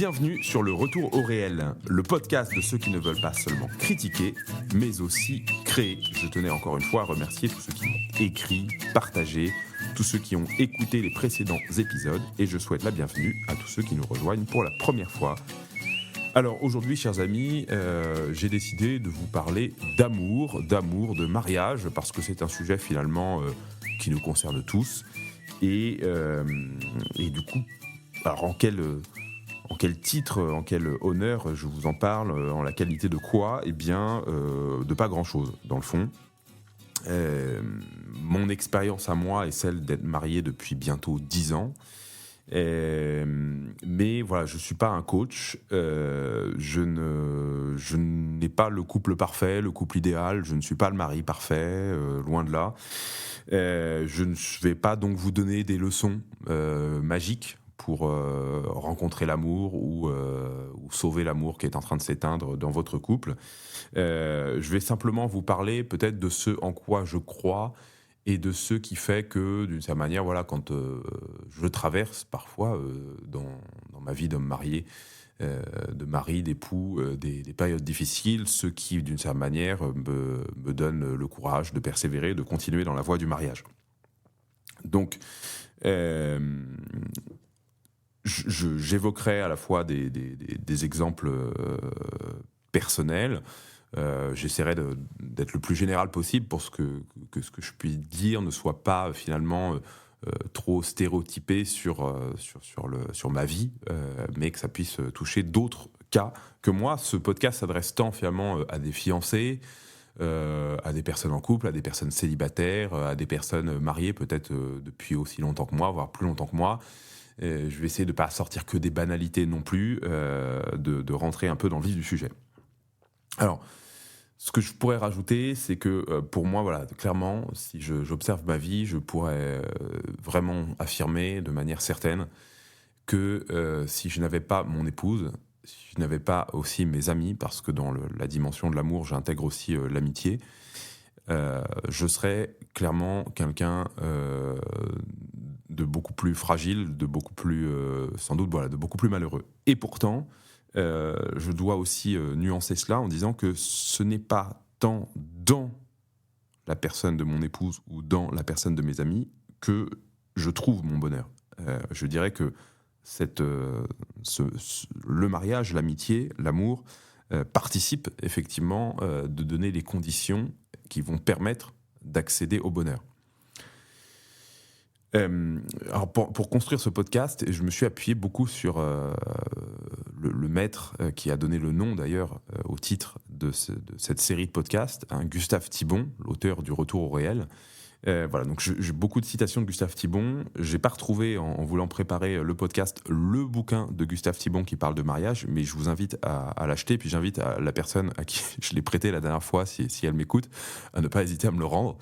Bienvenue sur le Retour au réel, le podcast de ceux qui ne veulent pas seulement critiquer, mais aussi créer. Je tenais encore une fois à remercier tous ceux qui ont écrit, partagé, tous ceux qui ont écouté les précédents épisodes, et je souhaite la bienvenue à tous ceux qui nous rejoignent pour la première fois. Alors aujourd'hui, chers amis, j'ai décidé de vous parler d'amour, de mariage, parce que c'est un sujet finalement qui nous concerne tous. Et du coup, alors en quel titre, en quel honneur je vous en parle, en la qualité de quoi ? Eh bien, de pas grand-chose, dans le fond. Mon expérience à moi est celle d'être marié depuis bientôt 10 ans. Mais voilà, je ne suis pas un coach, je n'ai pas le couple parfait, le couple idéal, je ne suis pas le mari parfait, loin de là. Je ne vais pas donc vous donner des leçons magiques pour rencontrer l'amour ou sauver l'amour qui est en train de s'éteindre dans votre couple. Je vais simplement vous parler peut-être de ce en quoi je crois et de ce qui fait que, d'une certaine manière, voilà, quand je traverse parfois dans ma vie d'homme marié, de mari, d'époux, des périodes difficiles, ce qui, d'une certaine manière, me donne le courage de persévérer, de continuer dans la voie du mariage. Donc, j'évoquerai à la fois des exemples personnels. J'essaierai d'être le plus général possible pour que ce que je puis dire ne soit pas finalement trop stéréotypé sur ma vie, mais que ça puisse toucher d'autres cas que moi. Ce podcast s'adresse tant finalement à des fiancés, à des personnes en couple, à des personnes célibataires, à des personnes mariées peut-être depuis aussi longtemps que moi, voire plus longtemps que moi. Je vais essayer de ne pas sortir que des banalités non plus, de rentrer un peu dans le vif du sujet. Alors, ce que je pourrais rajouter, c'est que pour moi, voilà, clairement, si j'observe ma vie, je pourrais vraiment affirmer de manière certaine que si je n'avais pas mon épouse, si je n'avais pas aussi mes amis, parce que dans la dimension de l'amour, j'intègre aussi l'amitié, je serais clairement quelqu'un de beaucoup plus fragile, de beaucoup plus, sans doute, voilà, de beaucoup plus malheureux. Et pourtant, je dois aussi nuancer cela en disant que ce n'est pas tant dans la personne de mon épouse ou dans la personne de mes amis que je trouve mon bonheur. Je dirais que le mariage, l'amitié, l'amour participent effectivement de donner les conditions qui vont permettre d'accéder au bonheur. Alors pour construire ce podcast, je me suis appuyé beaucoup sur le maître qui a donné le nom d'ailleurs au titre de cette série de podcasts, Gustave Thibon, l'auteur du Retour au réel. Voilà, donc j'ai beaucoup de citations de Gustave Thibon. J'ai pas retrouvé, en voulant préparer le podcast, le bouquin de Gustave Thibon qui parle de mariage, mais je vous invite à l'acheter, puis j'invite la personne à qui je l'ai prêté la dernière fois, si elle m'écoute, à ne pas hésiter à me le rendre.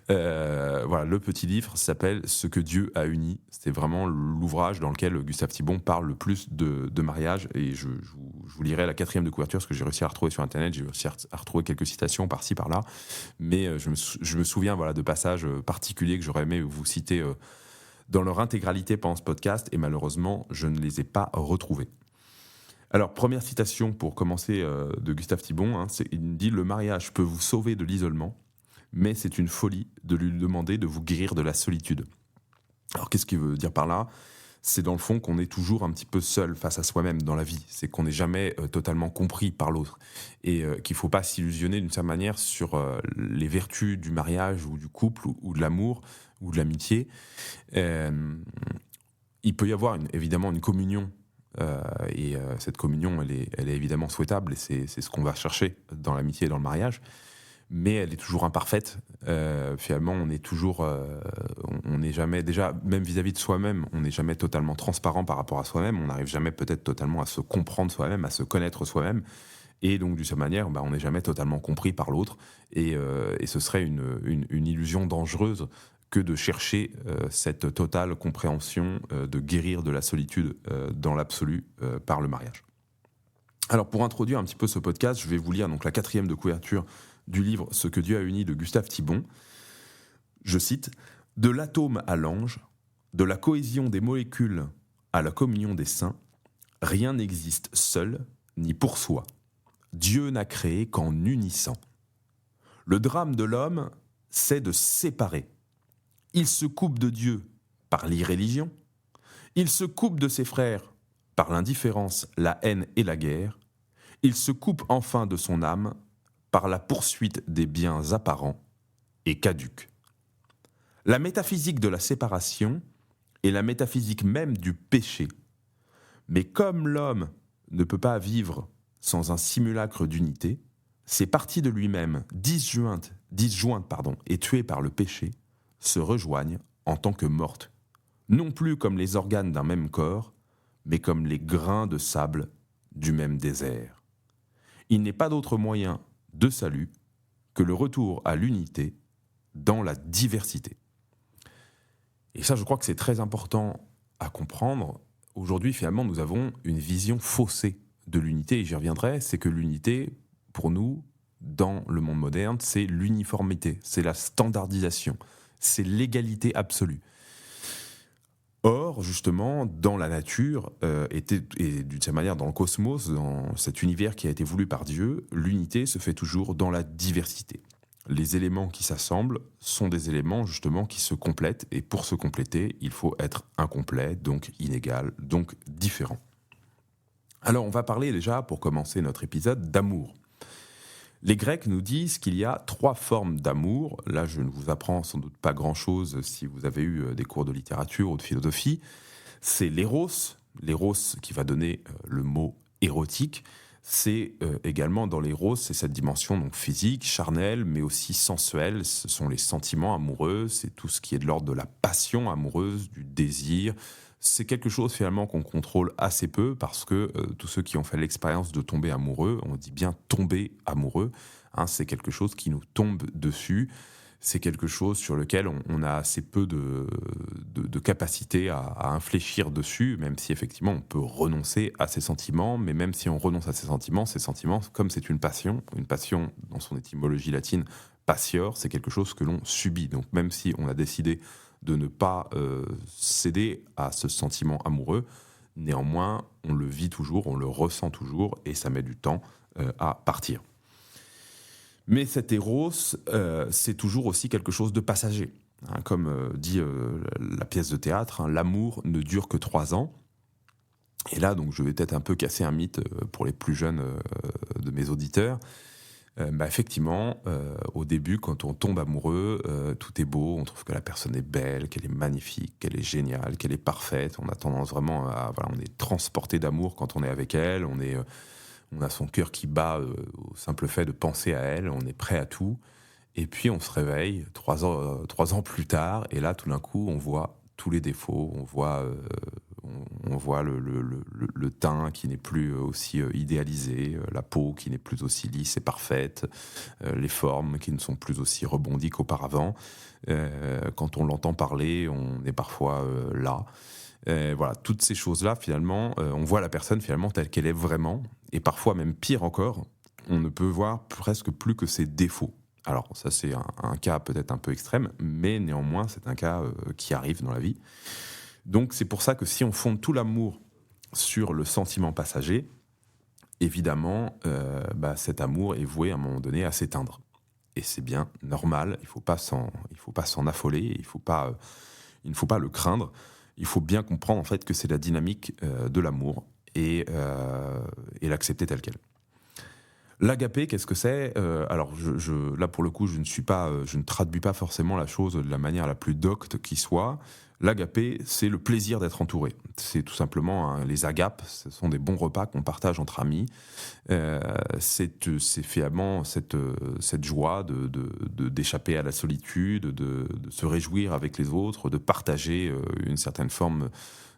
Voilà, le petit livre s'appelle « Ce que Dieu a uni ». C'est vraiment l'ouvrage dans lequel Gustave Thibon parle le plus de mariage, et je vous lirai la 4e de couverture, parce que j'ai réussi à retrouver sur Internet, j'ai réussi à retrouver quelques citations par-ci, par-là, mais je me souviens, voilà, de passages particuliers que j'aurais aimé vous citer dans leur intégralité pendant ce podcast, et malheureusement, je ne les ai pas retrouvés. Alors, première citation pour commencer de Gustave Thibon, il me dit « Le mariage peut vous sauver de l'isolement, mais c'est une folie de lui demander de vous guérir de la solitude. » Alors, qu'est-ce qu'il veut dire par là ? C'est dans le fond qu'on est toujours un petit peu seul face à soi-même dans la vie. C'est qu'on n'est jamais totalement compris par l'autre. Et qu'il ne faut pas s'illusionner d'une certaine manière sur les vertus du mariage ou du couple ou de l'amour ou de l'amitié. Il peut y avoir évidemment une communion. Et cette communion, elle est évidemment souhaitable. Et c'est ce qu'on va chercher dans l'amitié et dans le mariage. Mais elle est toujours imparfaite. Finalement, on est toujours, on n'est jamais, déjà, même vis-à-vis de soi-même, on n'est jamais totalement transparent par rapport à soi-même. On n'arrive jamais peut-être totalement à se comprendre soi-même, à se connaître soi-même. Et donc, d'une certaine manière, on n'est jamais totalement compris par l'autre. Et ce serait une illusion dangereuse que de chercher cette totale compréhension, de guérir de la solitude dans l'absolu par le mariage. Alors, pour introduire un petit peu ce podcast, je vais vous lire donc la 4e de couverture du livre « Ce que Dieu a uni » de Gustave Thibon. Je cite « De l'atome à l'ange, de la cohésion des molécules à la communion des saints, Rien n'existe seul ni pour soi. Dieu n'a créé qu'en unissant. Le drame de l'homme, c'est de séparer. Il se coupe de Dieu par l'irréligion. Il se coupe de ses frères par l'indifférence, la haine et la guerre. Il se coupe enfin de son âme par la poursuite des biens apparents et caducs. La métaphysique de la séparation est la métaphysique même du péché. Mais comme l'homme ne peut pas vivre sans un simulacre d'unité, ces parties de lui-même, disjointes et tuées par le péché, se rejoignent en tant que mortes, non plus comme les organes d'un même corps, mais comme les grains de sable du même désert. Il n'est pas d'autre moyen de salut que le retour à l'unité dans la diversité. Et ça, je crois que c'est très important à comprendre. Aujourd'hui, finalement, nous avons une vision faussée de l'unité, et j'y reviendrai, c'est que l'unité, pour nous, dans le monde moderne, c'est l'uniformité, c'est la standardisation, c'est l'égalité absolue. Or, justement, dans la nature, et d'une certaine manière dans le cosmos, dans cet univers qui a été voulu par Dieu, l'unité se fait toujours dans la diversité. Les éléments qui s'assemblent sont des éléments justement qui se complètent, et pour se compléter, il faut être incomplet, donc inégal, donc différent. Alors on va parler déjà, pour commencer notre épisode, d'amour. Les Grecs nous disent qu'il y a 3 formes d'amour. Là, je ne vous apprends sans doute pas grand-chose si vous avez eu des cours de littérature ou de philosophie. C'est l'éros qui va donner le mot érotique. C'est également dans l'éros, c'est cette dimension donc physique, charnelle, mais aussi sensuelle. Ce sont les sentiments amoureux, c'est tout ce qui est de l'ordre de la passion amoureuse, du désir. C'est quelque chose finalement qu'on contrôle assez peu parce que tous ceux qui ont fait l'expérience de tomber amoureux, on dit bien tomber amoureux, hein, c'est quelque chose qui nous tombe dessus. C'est quelque chose sur lequel on a assez peu de capacité à infléchir dessus, même si effectivement on peut renoncer à ses sentiments, mais même si on renonce à ces sentiments, comme c'est une passion dans son étymologie latine, patior, c'est quelque chose que l'on subit. Donc même si on a décidé de ne pas céder à ce sentiment amoureux, néanmoins on le vit toujours, on le ressent toujours, et ça met du temps à partir. Mais cet éros, c'est toujours aussi quelque chose de passager. Hein, comme dit la pièce de théâtre, hein, l'amour ne dure que 3 ans. Et là, donc, je vais peut-être un peu casser un mythe pour les plus jeunes de mes auditeurs. Effectivement, au début, quand on tombe amoureux, tout est beau, on trouve que la personne est belle, qu'elle est magnifique, qu'elle est géniale, qu'elle est parfaite. On a tendance vraiment on est transporté d'amour quand on est avec elle, on a son cœur qui bat au simple fait de penser à elle, on est prêt à tout. Et puis on se réveille 3 ans plus tard, et là tout d'un coup on voit tous les défauts, on voit le teint qui n'est plus aussi idéalisé, la peau qui n'est plus aussi lisse et parfaite, les formes qui ne sont plus aussi rebondies qu'auparavant. Quand on l'entend parler, on est parfois là. Voilà, toutes ces choses-là, finalement, on voit la personne finalement telle qu'elle est vraiment, et parfois même pire encore, on ne peut voir presque plus que ses défauts. Alors ça c'est un cas peut-être un peu extrême, mais néanmoins c'est un cas qui arrive dans la vie. Donc c'est pour ça que si on fonde tout l'amour sur le sentiment passager, évidemment cet amour est voué à un moment donné à s'éteindre. Et c'est bien normal, il ne faut pas s'en affoler, il ne faut pas le craindre. Il faut bien comprendre en fait que c'est la dynamique de l'amour et l'accepter tel quel. L'agapé, qu'est-ce que c'est ? Alors là pour le coup, je ne traduis pas forcément la chose de la manière la plus docte qui soit. L'agapé, c'est le plaisir d'être entouré. C'est tout simplement les agapes, ce sont des bons repas qu'on partage entre amis. C'est finalement cette joie d'échapper à la solitude, de se réjouir avec les autres, de partager une certaine forme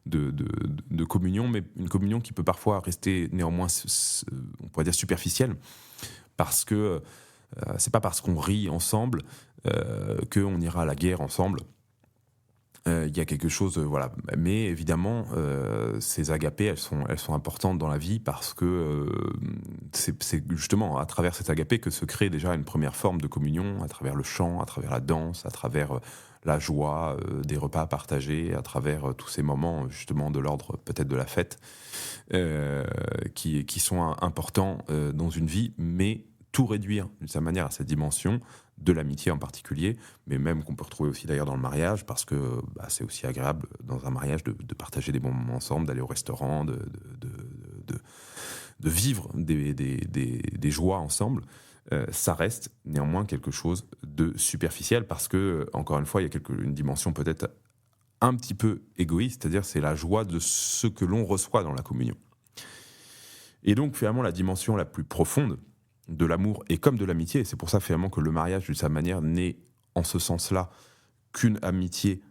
de communion, mais une communion qui peut parfois rester néanmoins, on pourrait dire, superficielle, parce que c'est pas parce qu'on rit ensemble qu'on ira à la guerre ensemble. Il y a quelque chose, voilà. Mais évidemment, ces agapés, elles sont importantes dans la vie parce que c'est justement à travers cet agapé que se crée déjà une première forme de communion, à travers le chant, à travers la danse, à travers la joie des repas partagés, à travers tous ces moments justement de l'ordre peut-être de la fête, qui sont importants dans une vie, mais tout réduire d'une certaine manière à cette dimension de l'amitié en particulier, mais même qu'on peut retrouver aussi d'ailleurs dans le mariage, parce que c'est aussi agréable dans un mariage de partager des bons moments ensemble, d'aller au restaurant, de, de vivre des joies ensemble. Ça reste néanmoins quelque chose de superficiel, parce que, encore une fois, il y a une dimension peut-être un petit peu égoïste, c'est-à-dire c'est la joie de ce que l'on reçoit dans la communion. Et donc finalement la dimension la plus profonde de l'amour et comme de l'amitié, et c'est pour ça finalement que le mariage d'une certaine manière n'est en ce sens-là qu'une amitié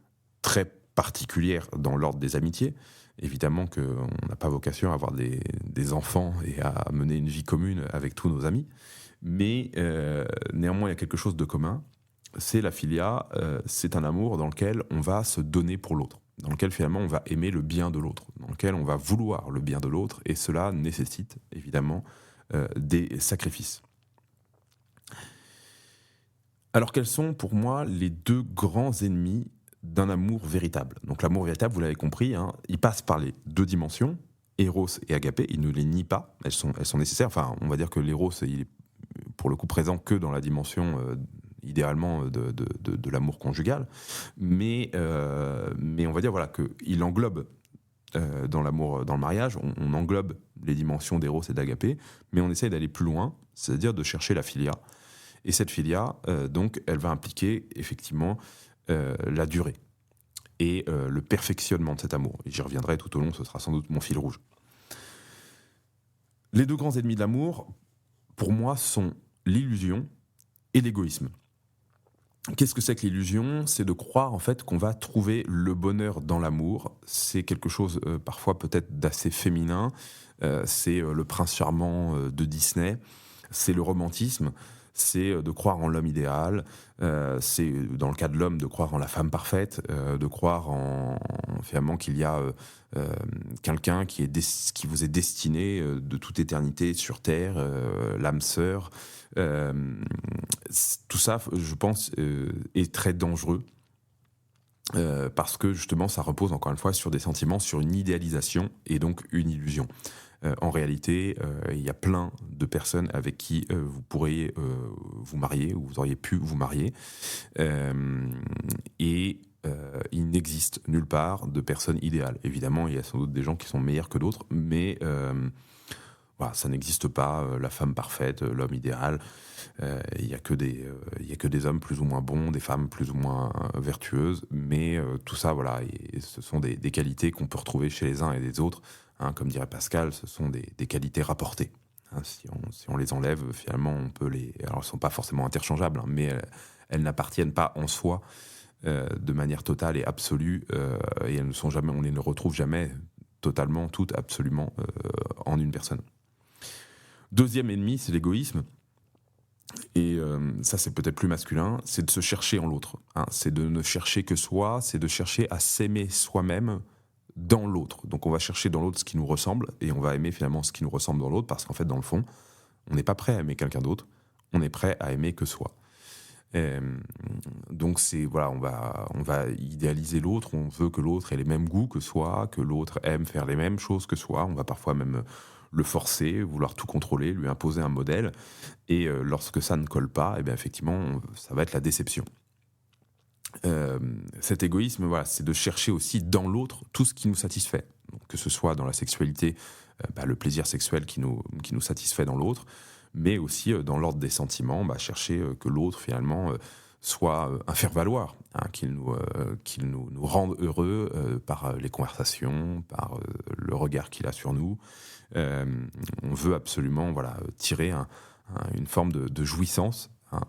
très particulière dans l'ordre des amitiés. Évidemment qu'on n'a pas vocation à avoir des enfants et à mener une vie commune avec tous nos amis, mais néanmoins il y a quelque chose de commun, c'est la philia, c'est un amour dans lequel on va se donner pour l'autre, dans lequel finalement on va aimer le bien de l'autre, dans lequel on va vouloir le bien de l'autre, et cela nécessite évidemment des sacrifices. Alors quels sont pour moi les deux grands ennemis d'un amour véritable? Donc l'amour véritable, vous l'avez compris, hein, il passe par les deux dimensions, Eros et Agapé, il ne les nie pas, elles sont nécessaires. Enfin, on va dire que l'Eros, il est pour le coup présent que dans la dimension idéalement de l'amour conjugal, mais on va dire voilà, qu'il englobe dans l'amour, dans le mariage, on englobe les dimensions d'Eros et d'Agapé, mais on essaye d'aller plus loin, c'est-à-dire de chercher la philia. Et cette philia, donc, elle va impliquer effectivement la durée et le perfectionnement de cet amour. Et j'y reviendrai tout au long, ce sera sans doute mon fil rouge. Les deux grands ennemis de l'amour, pour moi, sont l'illusion et l'égoïsme. Qu'est-ce que c'est que l'illusion? C'est de croire en fait qu'on va trouver le bonheur dans l'amour. C'est quelque chose parfois peut-être d'assez féminin. C'est le prince charmant de Disney. C'est le romantisme. C'est de croire en l'homme idéal. C'est dans le cas de l'homme de croire en la femme parfaite, de croire finalement qu'il y a quelqu'un qui vous est destiné de toute éternité sur terre, l'âme sœur. Tout ça, je pense, est très dangereux parce que justement, ça repose encore une fois sur des sentiments, sur une idéalisation et donc une illusion. En réalité, il y a plein de personnes avec qui vous pourriez vous marier, ou vous auriez pu vous marier, et il n'existe nulle part de personnes idéales. Évidemment, il y a sans doute des gens qui sont meilleurs que d'autres, mais voilà, ça n'existe pas, la femme parfaite, l'homme idéal. Il n'y a que des hommes plus ou moins bons, des femmes plus ou moins vertueuses, mais tout ça, voilà, et ce sont des qualités qu'on peut retrouver chez les uns et les autres. Hein, comme dirait Pascal, ce sont des qualités rapportées. Hein, si on les enlève, finalement, on peut les... Alors, elles ne sont pas forcément interchangeables, hein, mais elles n'appartiennent pas en soi de manière totale et absolue, et elles ne sont jamais, on ne les retrouve jamais totalement, toutes, absolument, en une personne. Deuxième ennemi, c'est l'égoïsme. Et ça, c'est peut-être plus masculin, c'est de se chercher en l'autre. Hein, c'est de ne chercher que soi, c'est de chercher à s'aimer soi-même dans l'autre. Donc on va chercher dans l'autre ce qui nous ressemble, et on va aimer finalement ce qui nous ressemble dans l'autre, parce qu'en fait, dans le fond, on n'est pas prêt à aimer quelqu'un d'autre, on est prêt à aimer que soi. Donc c'est voilà, on va idéaliser l'autre, on veut que l'autre ait les mêmes goûts que soi, que l'autre aime faire les mêmes choses que soi, on va parfois même le forcer, vouloir tout contrôler, lui imposer un modèle, et lorsque ça ne colle pas, et bien effectivement, ça va être la déception. Cet égoïsme, voilà, c'est de chercher aussi dans l'autre tout ce qui nous satisfait, donc, que ce soit dans la sexualité, le plaisir sexuel qui nous satisfait dans l'autre, mais aussi dans l'ordre des sentiments, chercher que l'autre finalement soit un faire-valoir, hein, qu'il nous rende heureux par les conversations, par le regard qu'il a sur nous. On veut absolument tirer une forme de jouissance, hein,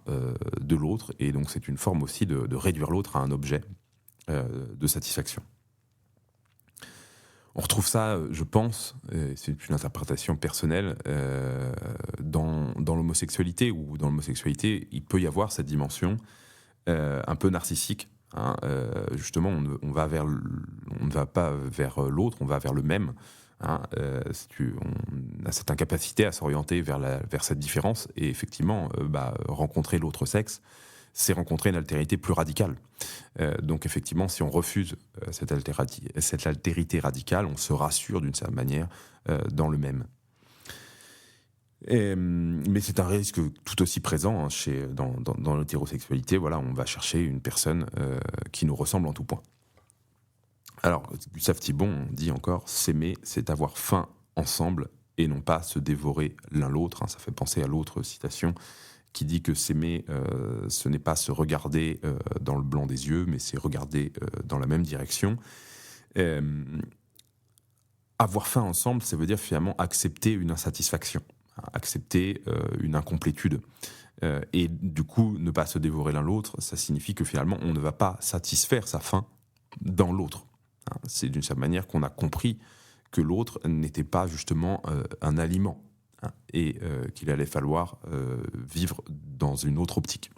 de l'autre, et donc c'est une forme aussi de réduire l'autre à un objet de satisfaction. On retrouve ça, je pense, c'est une interprétation personnelle, dans l'homosexualité, où dans l'homosexualité, il peut y avoir cette dimension un peu narcissique, hein. Justement, on ne va pas vers l'autre, on va vers le même. Hein. On a cette incapacité à s'orienter vers cette différence. Et effectivement, rencontrer l'autre sexe, c'est rencontrer une altérité plus radicale. Donc effectivement, si on refuse cette altérité radicale, on se rassure d'une certaine manière dans le même. Mais c'est un risque tout aussi présent, hein, dans l'hétérosexualité. Voilà, on va chercher une personne qui nous ressemble en tout point. Alors, Gustave Thibon dit encore, s'aimer, c'est avoir faim ensemble et non pas se dévorer l'un l'autre. Hein. Ça fait penser à l'autre citation qui dit que s'aimer, ce n'est pas se regarder dans le blanc des yeux, mais c'est regarder dans la même direction. Avoir faim ensemble, ça veut dire finalement accepter une insatisfaction, hein, accepter une incomplétude. Et du coup, ne pas se dévorer l'un l'autre, ça signifie que finalement, on ne va pas satisfaire sa faim dans l'autre. Hein. C'est d'une certaine manière qu'on a compris que l'autre n'était pas justement un aliment, hein, et qu'il allait falloir vivre dans une autre optique.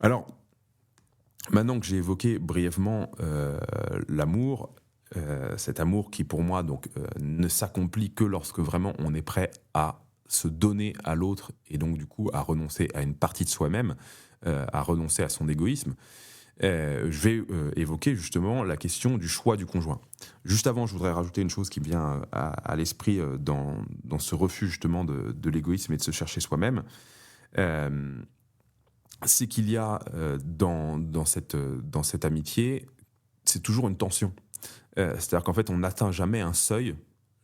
Alors, maintenant que j'ai évoqué brièvement l'amour, cet amour qui pour moi ne s'accomplit que lorsque vraiment on est prêt à se donner à l'autre et donc du coup à renoncer à une partie de soi-même, à renoncer à son égoïsme, je vais évoquer justement la question du choix du conjoint. Juste avant, je voudrais rajouter une chose qui me vient à l'esprit dans ce refus justement de l'égoïsme et de se chercher soi-même. C'est qu'il y a dans cette amitié, c'est toujours une tension. C'est-à-dire qu'en fait, on n'atteint jamais un seuil,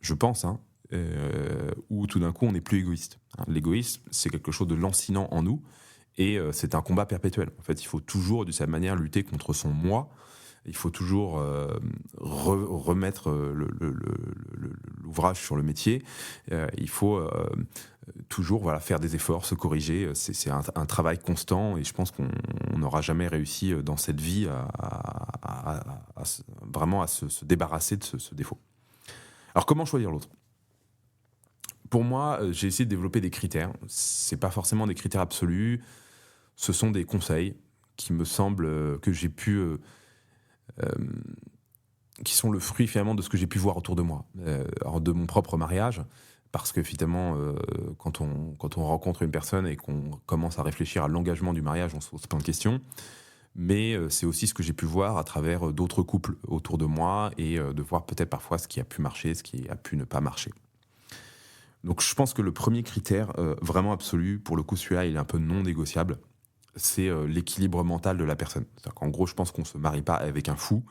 je pense, hein, où tout d'un coup, on n'est plus égoïste. Hein. L'égoïsme, c'est quelque chose de lancinant en nous, et c'est un combat perpétuel. En fait, il faut toujours, de cette manière, lutter contre son moi. Il faut toujours remettre l'ouvrage sur le métier. Il faut toujours faire des efforts, se corriger. C'est un travail constant, et je pense qu'on n'aura jamais réussi dans cette vie vraiment à se débarrasser de ce défaut. Alors, comment choisir l'autre ? Pour moi, j'ai essayé de développer des critères. C'est pas forcément des critères absolus. Ce sont des conseils qui me semblent que j'ai pu... qui sont le fruit finalement de ce que j'ai pu voir autour de moi, de mon propre mariage, parce que finalement, quand on rencontre une personne et qu'on commence à réfléchir à l'engagement du mariage, on se pose plein de questions, mais c'est aussi ce que j'ai pu voir à travers d'autres couples autour de moi, et de voir peut-être parfois ce qui a pu marcher, ce qui a pu ne pas marcher. Donc je pense que le premier critère vraiment absolu, pour le coup celui-là il est un peu non négociable, c'est l'équilibre mental de la personne. C'est-à-dire qu'en gros, je pense qu'on ne se marie pas avec un fou,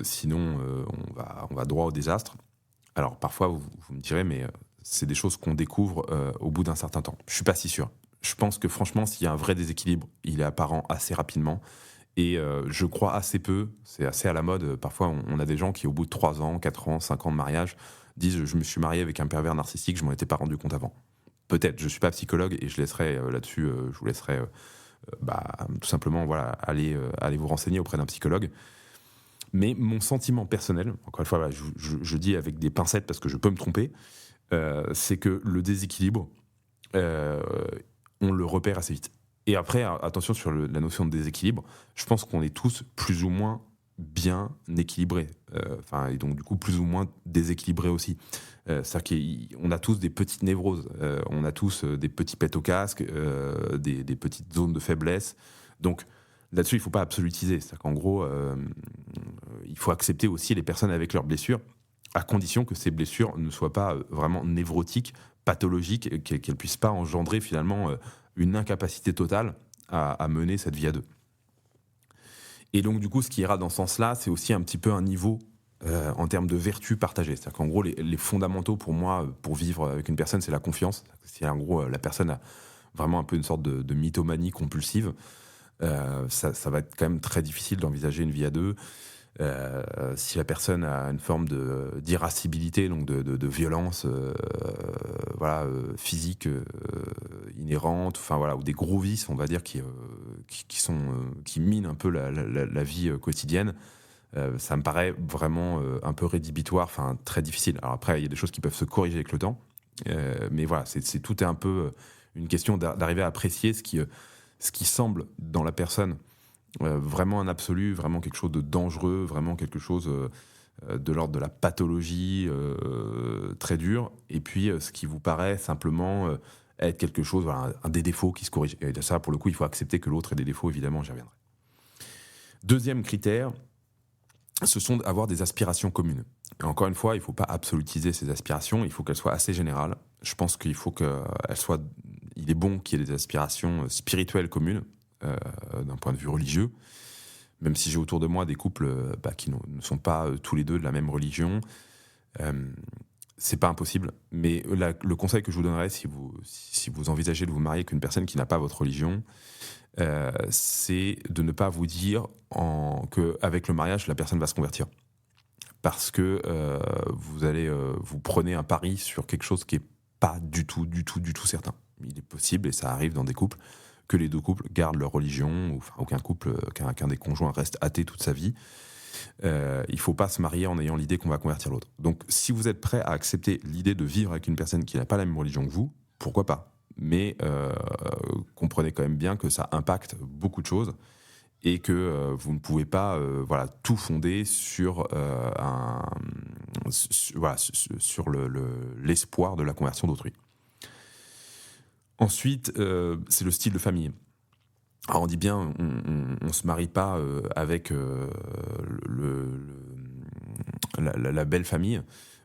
sinon on va droit au désastre. Alors parfois, vous me direz, mais c'est des choses qu'on découvre au bout d'un certain temps. Je ne suis pas si sûr. Je pense que franchement, s'il y a un vrai déséquilibre, il est apparent assez rapidement. Et je crois assez peu, c'est assez à la mode. Parfois, on a des gens qui, au bout de 3 ans, 4 ans, 5 ans de mariage, disent « je me suis marié avec un pervers narcissique, je m'en étais pas rendu compte avant ». Peut-être, je ne suis pas psychologue, et je laisserai là-dessus, je vous laisserai tout simplement aller vous renseigner auprès d'un psychologue. Mais mon sentiment personnel, encore une fois, je dis avec des pincettes parce que je peux me tromper, c'est que le déséquilibre, on le repère assez vite. Et après, attention sur la notion de déséquilibre, je pense qu'on est tous plus ou moins bien équilibrés, et donc du coup plus ou moins déséquilibrés aussi. C'est-à-dire qu'on a tous des petites névroses, on a tous des petits pets au casque, des petites zones de faiblesse. Donc là-dessus, il ne faut pas absolutiser. C'est-à-dire qu'en gros, il faut accepter aussi les personnes avec leurs blessures, à condition que ces blessures ne soient pas vraiment névrotiques, pathologiques, qu'elles ne puissent pas engendrer finalement une incapacité totale à mener cette vie à deux. Et donc, du coup, ce qui ira dans ce sens-là, c'est aussi un petit peu un niveau en termes de vertu partagée. C'est-à-dire qu'en gros, les fondamentaux pour moi, pour vivre avec une personne, c'est la confiance. Si en gros, la personne a vraiment un peu une sorte de mythomanie compulsive, ça va être quand même très difficile d'envisager une vie à deux. Si la personne a une forme d'irascibilité, donc de violence physique inhérente, ou des gros vices, on va dire, qui minent un peu la vie quotidienne, ça me paraît vraiment un peu rédhibitoire, très difficile. Alors après, il y a des choses qui peuvent se corriger avec le temps, mais voilà, tout est un peu une question d'arriver à apprécier ce qui semble dans la personne vraiment un absolu, vraiment quelque chose de dangereux, vraiment quelque chose de l'ordre de la pathologie très dur, et puis ce qui vous paraît simplement être quelque chose, voilà, des défauts qui se corrigent. Et ça, pour le coup, il faut accepter que l'autre ait des défauts, évidemment, j'y reviendrai. Deuxième critère, ce sont d'avoir des aspirations communes. Et encore une fois, il ne faut pas absolutiser ces aspirations, il faut qu'elles soient assez générales. Je pense qu'il faut qu'elles soient... Il est bon qu'il y ait des aspirations spirituelles communes, d'un point de vue religieux, même si j'ai autour de moi des couples qui ne sont pas tous les deux de la même religion. C'est pas impossible, mais le conseil que je vous donnerais si vous envisagez de vous marier avec une personne qui n'a pas votre religion, c'est de ne pas vous dire qu'avec le mariage, la personne va se convertir. Parce que vous prenez un pari sur quelque chose qui n'est pas du tout certain. Il est possible, et ça arrive dans des couples, que les deux couples gardent leur religion, ou enfin, qu'un des conjoints reste athée toute sa vie. Il ne faut pas se marier en ayant l'idée qu'on va convertir l'autre. Donc si vous êtes prêt à accepter l'idée de vivre avec une personne qui n'a pas la même religion que vous, pourquoi pas ? Mais comprenez quand même bien que ça impacte beaucoup de choses, et que vous ne pouvez pas tout fonder sur, sur l'espoir de la conversion d'autrui. Ensuite, c'est le style de famille. Alors on dit bien, on ne se marie pas avec la belle famille,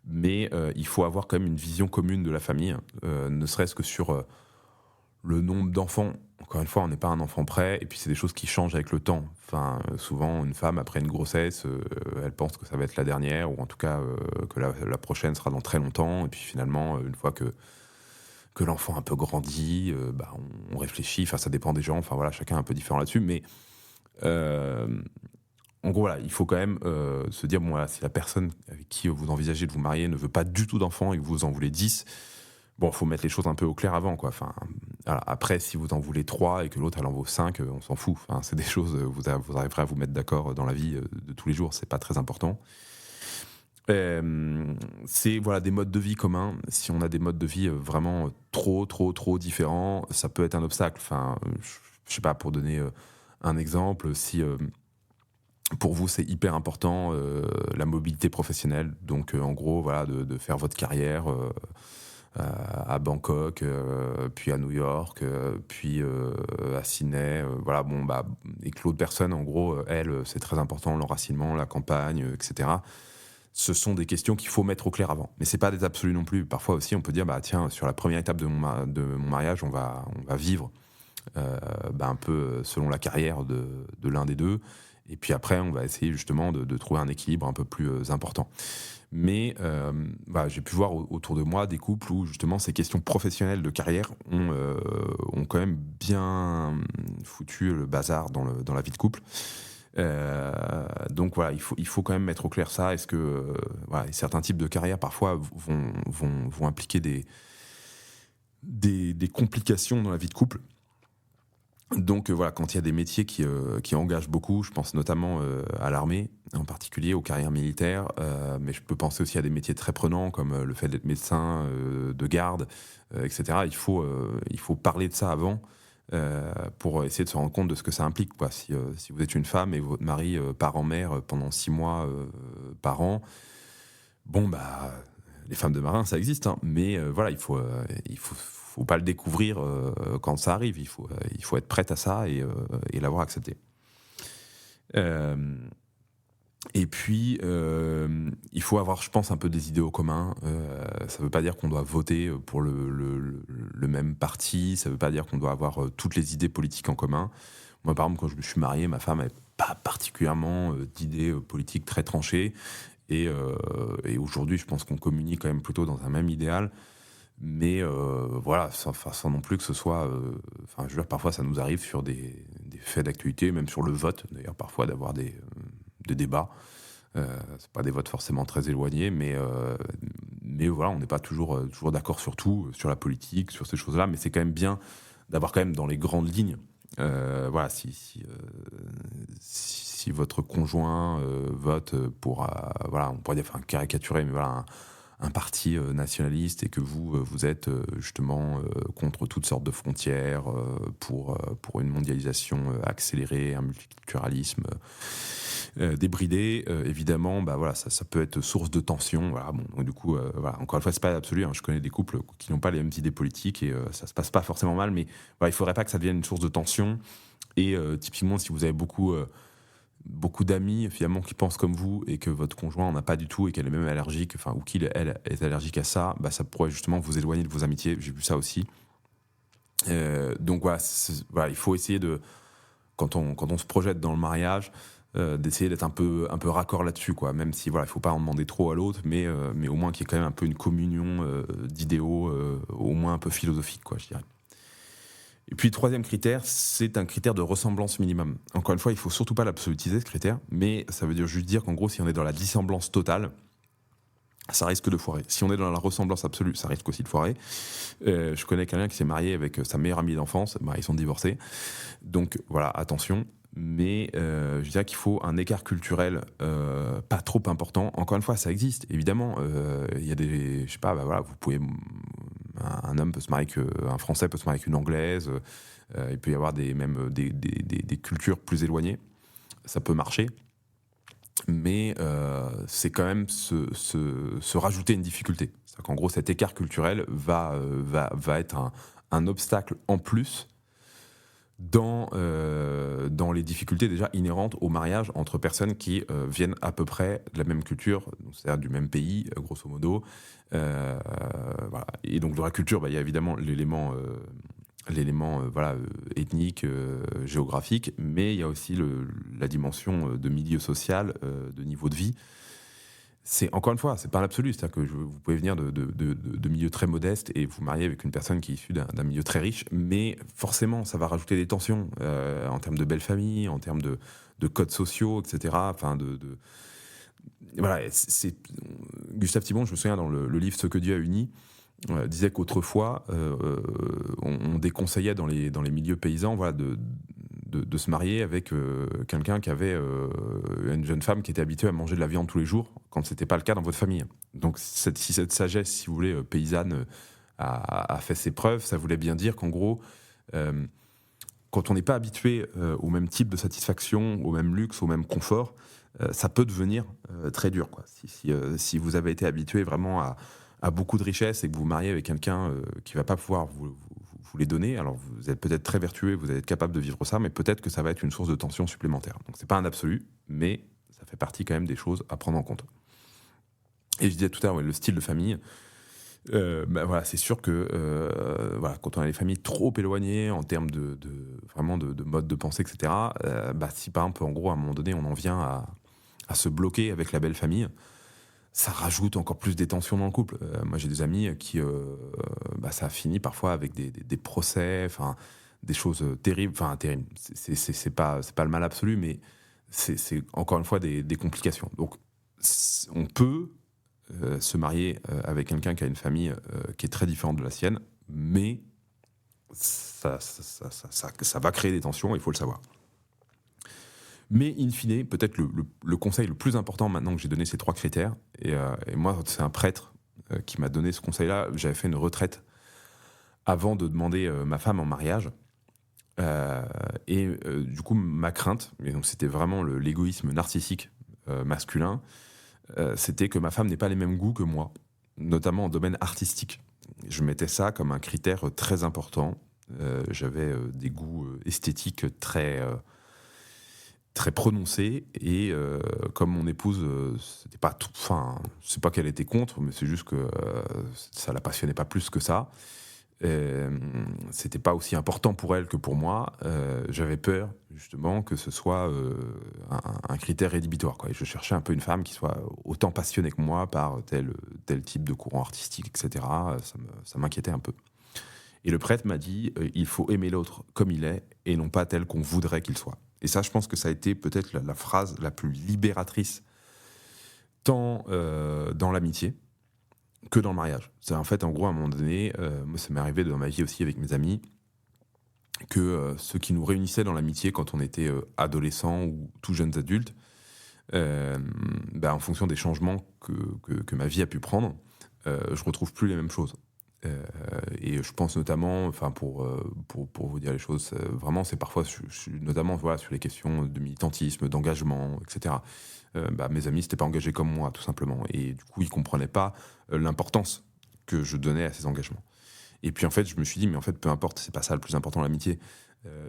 mais il faut avoir quand même une vision commune de la famille, ne serait-ce que sur le nombre d'enfants. Encore une fois, on n'est pas un enfant près, et puis c'est des choses qui changent avec le temps. Enfin, souvent, une femme, après une grossesse, elle pense que ça va être la dernière, ou en tout cas que la prochaine sera dans très longtemps, et puis finalement, une fois que l'enfant a un peu grandi, on réfléchit, enfin ça dépend des gens, enfin voilà, chacun est un peu différent là-dessus, mais en gros voilà, il faut quand même se dire, bon voilà, si la personne avec qui vous envisagez de vous marier ne veut pas du tout d'enfants et que vous en voulez 10, bon, faut mettre les choses un peu au clair avant, quoi. Enfin, voilà. Après, si vous en voulez 3 et que l'autre elle en vaut 5, on s'en fout. Enfin, c'est des choses, vous arriverez à vous mettre d'accord dans la vie de tous les jours, c'est pas très important. C'est des modes de vie communs. Si on a des modes de vie vraiment trop différents, ça peut être un obstacle. Enfin, je sais pas, pour donner un exemple, si pour vous c'est hyper important la mobilité professionnelle, donc en gros de faire votre carrière à Bangkok, puis à New York, puis à Sydney, et que l'autre personne, en gros, elle, c'est très important, l'enracinement, la campagne, etc. Ce sont des questions qu'il faut mettre au clair avant. Mais c'est pas des absolus non plus. Parfois aussi, on peut dire, tiens, sur la première étape de mon mariage, on va vivre un peu selon la carrière de l'un des deux. Et puis après, on va essayer justement de trouver un équilibre un peu plus important. Mais j'ai pu voir autour de moi des couples où justement ces questions professionnelles de carrière ont quand même bien foutu le bazar dans la vie de couple. Donc voilà, il faut quand même mettre au clair ça. Est-ce que certains types de carrières parfois vont impliquer des complications dans la vie de couple. Donc quand il y a des métiers qui engagent beaucoup, je pense notamment à l'armée, en particulier aux carrières militaires, mais je peux penser aussi à des métiers très prenants comme le fait d'être médecin de garde, etc. Il faut parler de ça avant pour essayer de se rendre compte de ce que ça implique, quoi. Si vous êtes une femme et votre mari part en mer pendant 6 mois par an, les femmes de marins, ça existe, hein, mais il faut pas le découvrir quand ça arrive. Il faut être prête à ça et l'avoir accepté. Et puis, il faut avoir, je pense, un peu des idéaux communs. Ça ne veut pas dire qu'on doit voter pour le même parti, ça ne veut pas dire qu'on doit avoir toutes les idées politiques en commun. Moi, par exemple, quand je me suis marié, ma femme n'avait pas particulièrement d'idées politiques très tranchées. Et aujourd'hui, je pense qu'on communique quand même plutôt dans un même idéal. Mais sans non plus que ce soit... je veux dire, parfois, ça nous arrive sur des faits d'actualité, même sur le vote, d'ailleurs, parfois, d'avoir des débats. C'est pas des votes forcément très éloignés, mais voilà, on n'est pas toujours d'accord sur tout, sur la politique, sur ces choses-là, mais c'est quand même bien d'avoir quand même dans les grandes lignes, si votre conjoint vote pour, on pourrait dire, caricaturer, mais voilà, un parti nationaliste et que vous êtes justement contre toutes sortes de frontières, pour une mondialisation accélérée, un multiculturalisme débridé, évidemment, bah voilà, ça peut être source de tension. Voilà, bon, donc du coup, voilà, encore une fois, c'est pas absolu. Hein, je connais des couples qui n'ont pas les mêmes idées politiques et ça se passe pas forcément mal, mais voilà, il faudrait pas que ça devienne une source de tension. Et typiquement, si vous avez beaucoup d'amis finalement qui pensent comme vous et que votre conjoint en a pas du tout et qu'elle est même allergique, enfin ou qu'il elle est allergique à ça, bah ça pourrait justement vous éloigner de vos amitiés. J'ai vu ça aussi. Donc voilà, voilà, il faut essayer de quand on se projette dans le mariage, d'essayer d'être un peu raccord là-dessus, quoi. Même si voilà, il faut pas en demander trop à l'autre, mais au moins qu'il y ait quand même un peu une communion d'idéaux, au moins un peu philosophique, quoi, je dirais. Et puis, troisième critère, c'est un critère de ressemblance minimum. Encore une fois, il faut surtout pas l'absolutiser, ce critère, mais ça veut dire juste dire qu'en gros, si on est dans la dissemblance totale, ça risque de foirer. Si on est dans la ressemblance absolue, ça risque aussi de foirer. Je connais quelqu'un qui s'est marié avec sa meilleure amie d'enfance. Bah, ils sont divorcés. Donc voilà, attention. Mais je dirais qu'il faut un écart culturel pas trop important. Encore une fois, ça existe, évidemment. Il y a des... Je sais pas, bah voilà, vous pouvez... Un homme peut se marier un Français peut se marier avec une Anglaise. Il peut y avoir même des cultures plus éloignées. Ça peut marcher. Mais c'est quand même se rajouter une difficulté. C'est-à-dire qu'en gros, cet écart culturel va être un obstacle en plus dans les difficultés déjà inhérentes au mariage entre personnes qui viennent à peu près de la même culture, c'est-à-dire du même pays, grosso modo. Voilà. Et donc dans la culture, bah, il y a évidemment l'élément voilà, ethnique, géographique, mais il y a aussi la dimension de milieu social, de niveau de vie. C'est, encore une fois, c'est pas l'absolu, c'est-à-dire que vous pouvez venir de milieux très modestes et vous marier avec une personne qui est issue d'un milieu très riche, mais forcément, ça va rajouter des tensions en termes de belle famille, en termes de codes sociaux, etc. Enfin, voilà, Gustave Thibon, je me souviens dans le livre Ce que Dieu a uni, disait qu'autrefois, on déconseillait dans les milieux paysans, voilà, de se marier avec quelqu'un qui avait une jeune femme qui était habituée à manger de la viande tous les jours, quand ce n'était pas le cas dans votre famille. Donc si cette sagesse, si vous voulez, paysanne, a fait ses preuves, ça voulait bien dire qu'en gros, quand on n'est pas habitué au même type de satisfaction, au même luxe, au même confort, ça peut devenir très dur, quoi. Si vous avez été habitué vraiment à beaucoup de richesses et que vous vous mariez avec quelqu'un qui ne va pas pouvoir vous les donner, alors vous êtes peut-être très vertueux, vous allez être capable de vivre ça, mais peut-être que ça va être une source de tension supplémentaire. Donc c'est pas un absolu, mais ça fait partie quand même des choses à prendre en compte. Et je disais tout à l'heure, ouais, le style de famille, bah voilà, c'est sûr que voilà, quand on a des familles trop éloignées en termes vraiment de mode de pensée, etc., bah, si par exemple, en gros, à un moment donné, on en vient à se bloquer avec la belle famille, ça rajoute encore plus des tensions dans le couple. Moi, j'ai des amis qui, bah, ça a fini parfois avec des procès, enfin, des choses terribles. Enfin, terribles. C'est pas le mal absolu, mais c'est encore une fois des complications. Donc, on peut se marier avec quelqu'un qui a une famille qui est très différente de la sienne, mais ça va créer des tensions, il faut le savoir. Mais in fine, peut-être le conseil le plus important maintenant que j'ai donné ces 3 critères, et moi c'est un prêtre qui m'a donné ce conseil-là. J'avais fait une retraite avant de demander ma femme en mariage, et du coup ma crainte, et donc c'était vraiment l'égoïsme narcissique masculin, c'était que ma femme n'ait pas les mêmes goûts que moi, notamment en domaine artistique. Je mettais ça comme un critère très important. J'avais des goûts esthétiques très prononcé, et comme mon épouse, c'était pas tout, enfin, c'est pas qu'elle était contre, mais c'est juste que ça la passionnait pas plus que ça. C'était pas aussi important pour elle que pour moi. J'avais peur justement que ce soit un critère rédhibitoire, quoi. Et je cherchais un peu une femme qui soit autant passionnée que moi par tel type de courant artistique, etc. Ça m'inquiétait un peu. Et le prêtre m'a dit il faut aimer l'autre comme il est et non pas tel qu'on voudrait qu'il soit. Et ça, je pense que ça a été peut-être la phrase la plus libératrice, tant dans l'amitié que dans le mariage. C'est en fait, en gros, à un moment donné, moi, ça m'est arrivé dans ma vie aussi avec mes amis, que ce qui nous réunissait dans l'amitié quand on était adolescents ou tout jeunes adultes, bah, en fonction des changements que ma vie a pu prendre, je retrouve plus les mêmes choses. Et je pense notamment, enfin pour vous dire les choses, vraiment c'est parfois notamment voilà, sur les questions de militantisme, d'engagement, etc. Mes amis s'étaient pas engagés comme moi tout simplement, et du coup ils comprenaient pas l'importance que je donnais à ces engagements. Et puis en fait je me suis dit mais en fait peu importe, c'est pas ça le plus important l'amitié.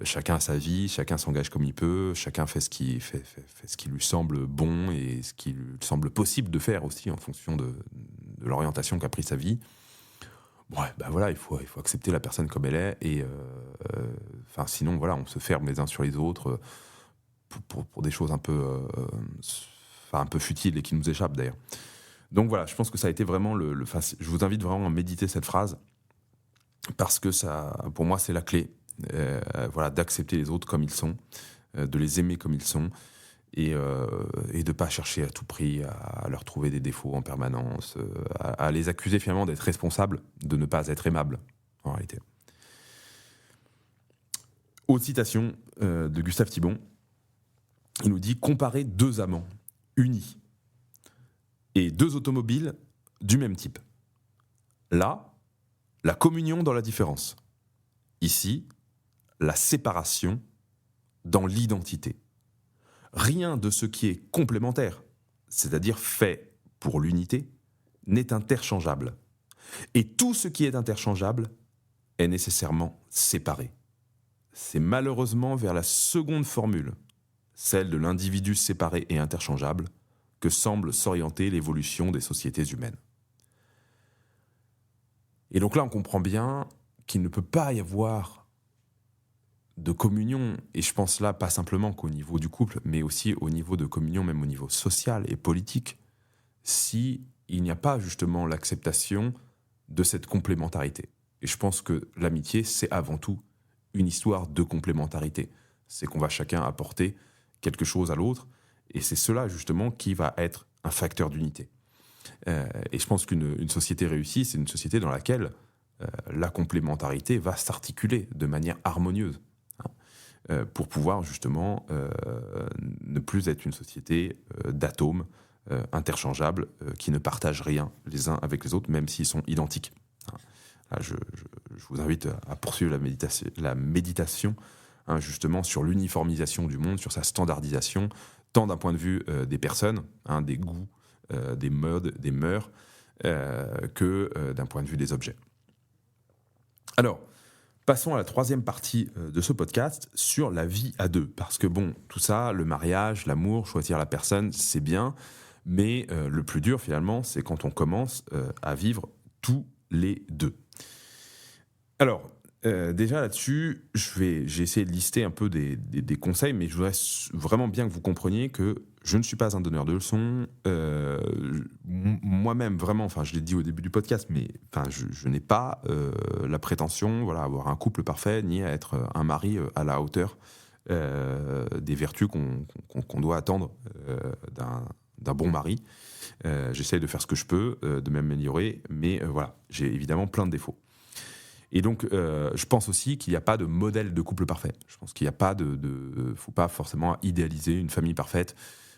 Chacun a sa vie, chacun s'engage comme il peut, chacun fait ce qui lui semble bon et ce qui lui semble possible de faire aussi en fonction de l'orientation qu'a pris sa vie. Ouais, voilà, il faut accepter la personne comme elle est, et sinon voilà, on se ferme les uns sur les autres pour des choses un peu futiles et qui nous échappent d'ailleurs. Donc voilà, je pense que ça a été vraiment je vous invite vraiment à méditer cette phrase, parce que ça, pour moi, c'est la clé. Voilà, d'accepter les autres comme ils sont, de les aimer comme ils sont, et de pas chercher à tout prix à leur trouver des défauts en permanence, à les accuser finalement d'être responsables, de ne pas être aimables, en réalité. Autre citation de Gustave Thibon, il nous dit « Comparer deux amants unis et deux automobiles du même type. Là, la communion dans la différence. Ici, la séparation dans l'identité. Rien de ce qui est complémentaire, c'est-à-dire fait pour l'unité, n'est interchangeable. Et tout ce qui est interchangeable est nécessairement séparé. C'est malheureusement vers la seconde formule, celle de l'individu séparé et interchangeable, que semble s'orienter l'évolution des sociétés humaines. » Et donc là, on comprend bien qu'il ne peut pas y avoir de communion, et je pense là pas simplement qu'au niveau du couple, mais aussi au niveau de communion, même au niveau social et politique, si il n'y a pas justement l'acceptation de cette complémentarité. Et je pense que l'amitié, c'est avant tout une histoire de complémentarité. C'est qu'on va chacun apporter quelque chose à l'autre, et c'est cela justement qui va être un facteur d'unité. Et je pense qu'une société réussie, c'est une société dans laquelle la complémentarité va s'articuler de manière harmonieuse, pour pouvoir justement ne plus être une société d'atomes interchangeables qui ne partagent rien les uns avec les autres, même s'ils sont identiques. Là, je vous invite à poursuivre la méditation justement sur l'uniformisation du monde, sur sa standardisation, tant d'un point de vue des personnes, des goûts, des modes, des mœurs, que d'un point de vue des objets. Alors, passons à la troisième partie de ce podcast sur la vie à deux. Parce que bon, tout ça, le mariage, l'amour, choisir la personne, c'est bien. Mais le plus dur finalement, c'est quand on commence à vivre tous les deux. Alors, déjà là-dessus, j'ai essayé de lister un peu des conseils, mais je voudrais vraiment bien que vous compreniez que je ne suis pas un donneur de leçons. Moi-même, vraiment, je l'ai dit au début du podcast, mais je n'ai pas la prétention à avoir un couple parfait, ni à être un mari à la hauteur des vertus qu'on doit attendre d'un bon mari. J'essaye de faire ce que je peux, de m'améliorer, mais voilà, j'ai évidemment plein de défauts. Et donc, je pense aussi qu'il n'y a pas de modèle de couple parfait. Je pense qu'il n'y a pas faut pas forcément idéaliser une famille parfaite.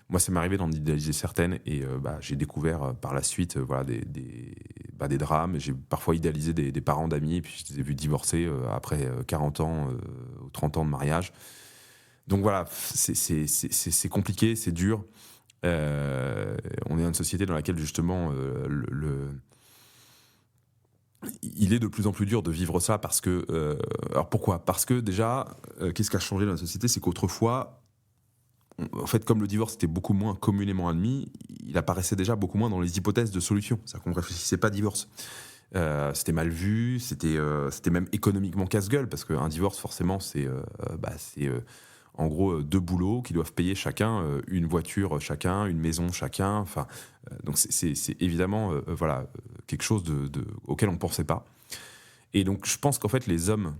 Moi, ça m'est arrivé d'en idéaliser certaines, et j'ai découvert par la suite des drames. J'ai parfois idéalisé des parents d'amis, et puis je les ai vus divorcer après 40 ans ou 30 ans de mariage. Donc voilà, c'est compliqué, c'est dur. On est dans une société dans laquelle justement il est de plus en plus dur de vivre ça, parce que... alors pourquoi ? Parce que déjà, qu'est-ce qui a changé dans la société ? C'est qu'autrefois, en fait, comme le divorce était beaucoup moins communément admis, il apparaissait déjà beaucoup moins dans les hypothèses de solution. C'est-à-dire qu'on ne réfléchissait pas divorce. C'était mal vu, c'était même économiquement casse-gueule, parce qu'un divorce, forcément, c'est en gros 2 boulots qui doivent payer chacun, une voiture chacun, une maison chacun. Donc c'est évidemment quelque chose auquel on ne pensait pas. Et donc je pense qu'en fait les hommes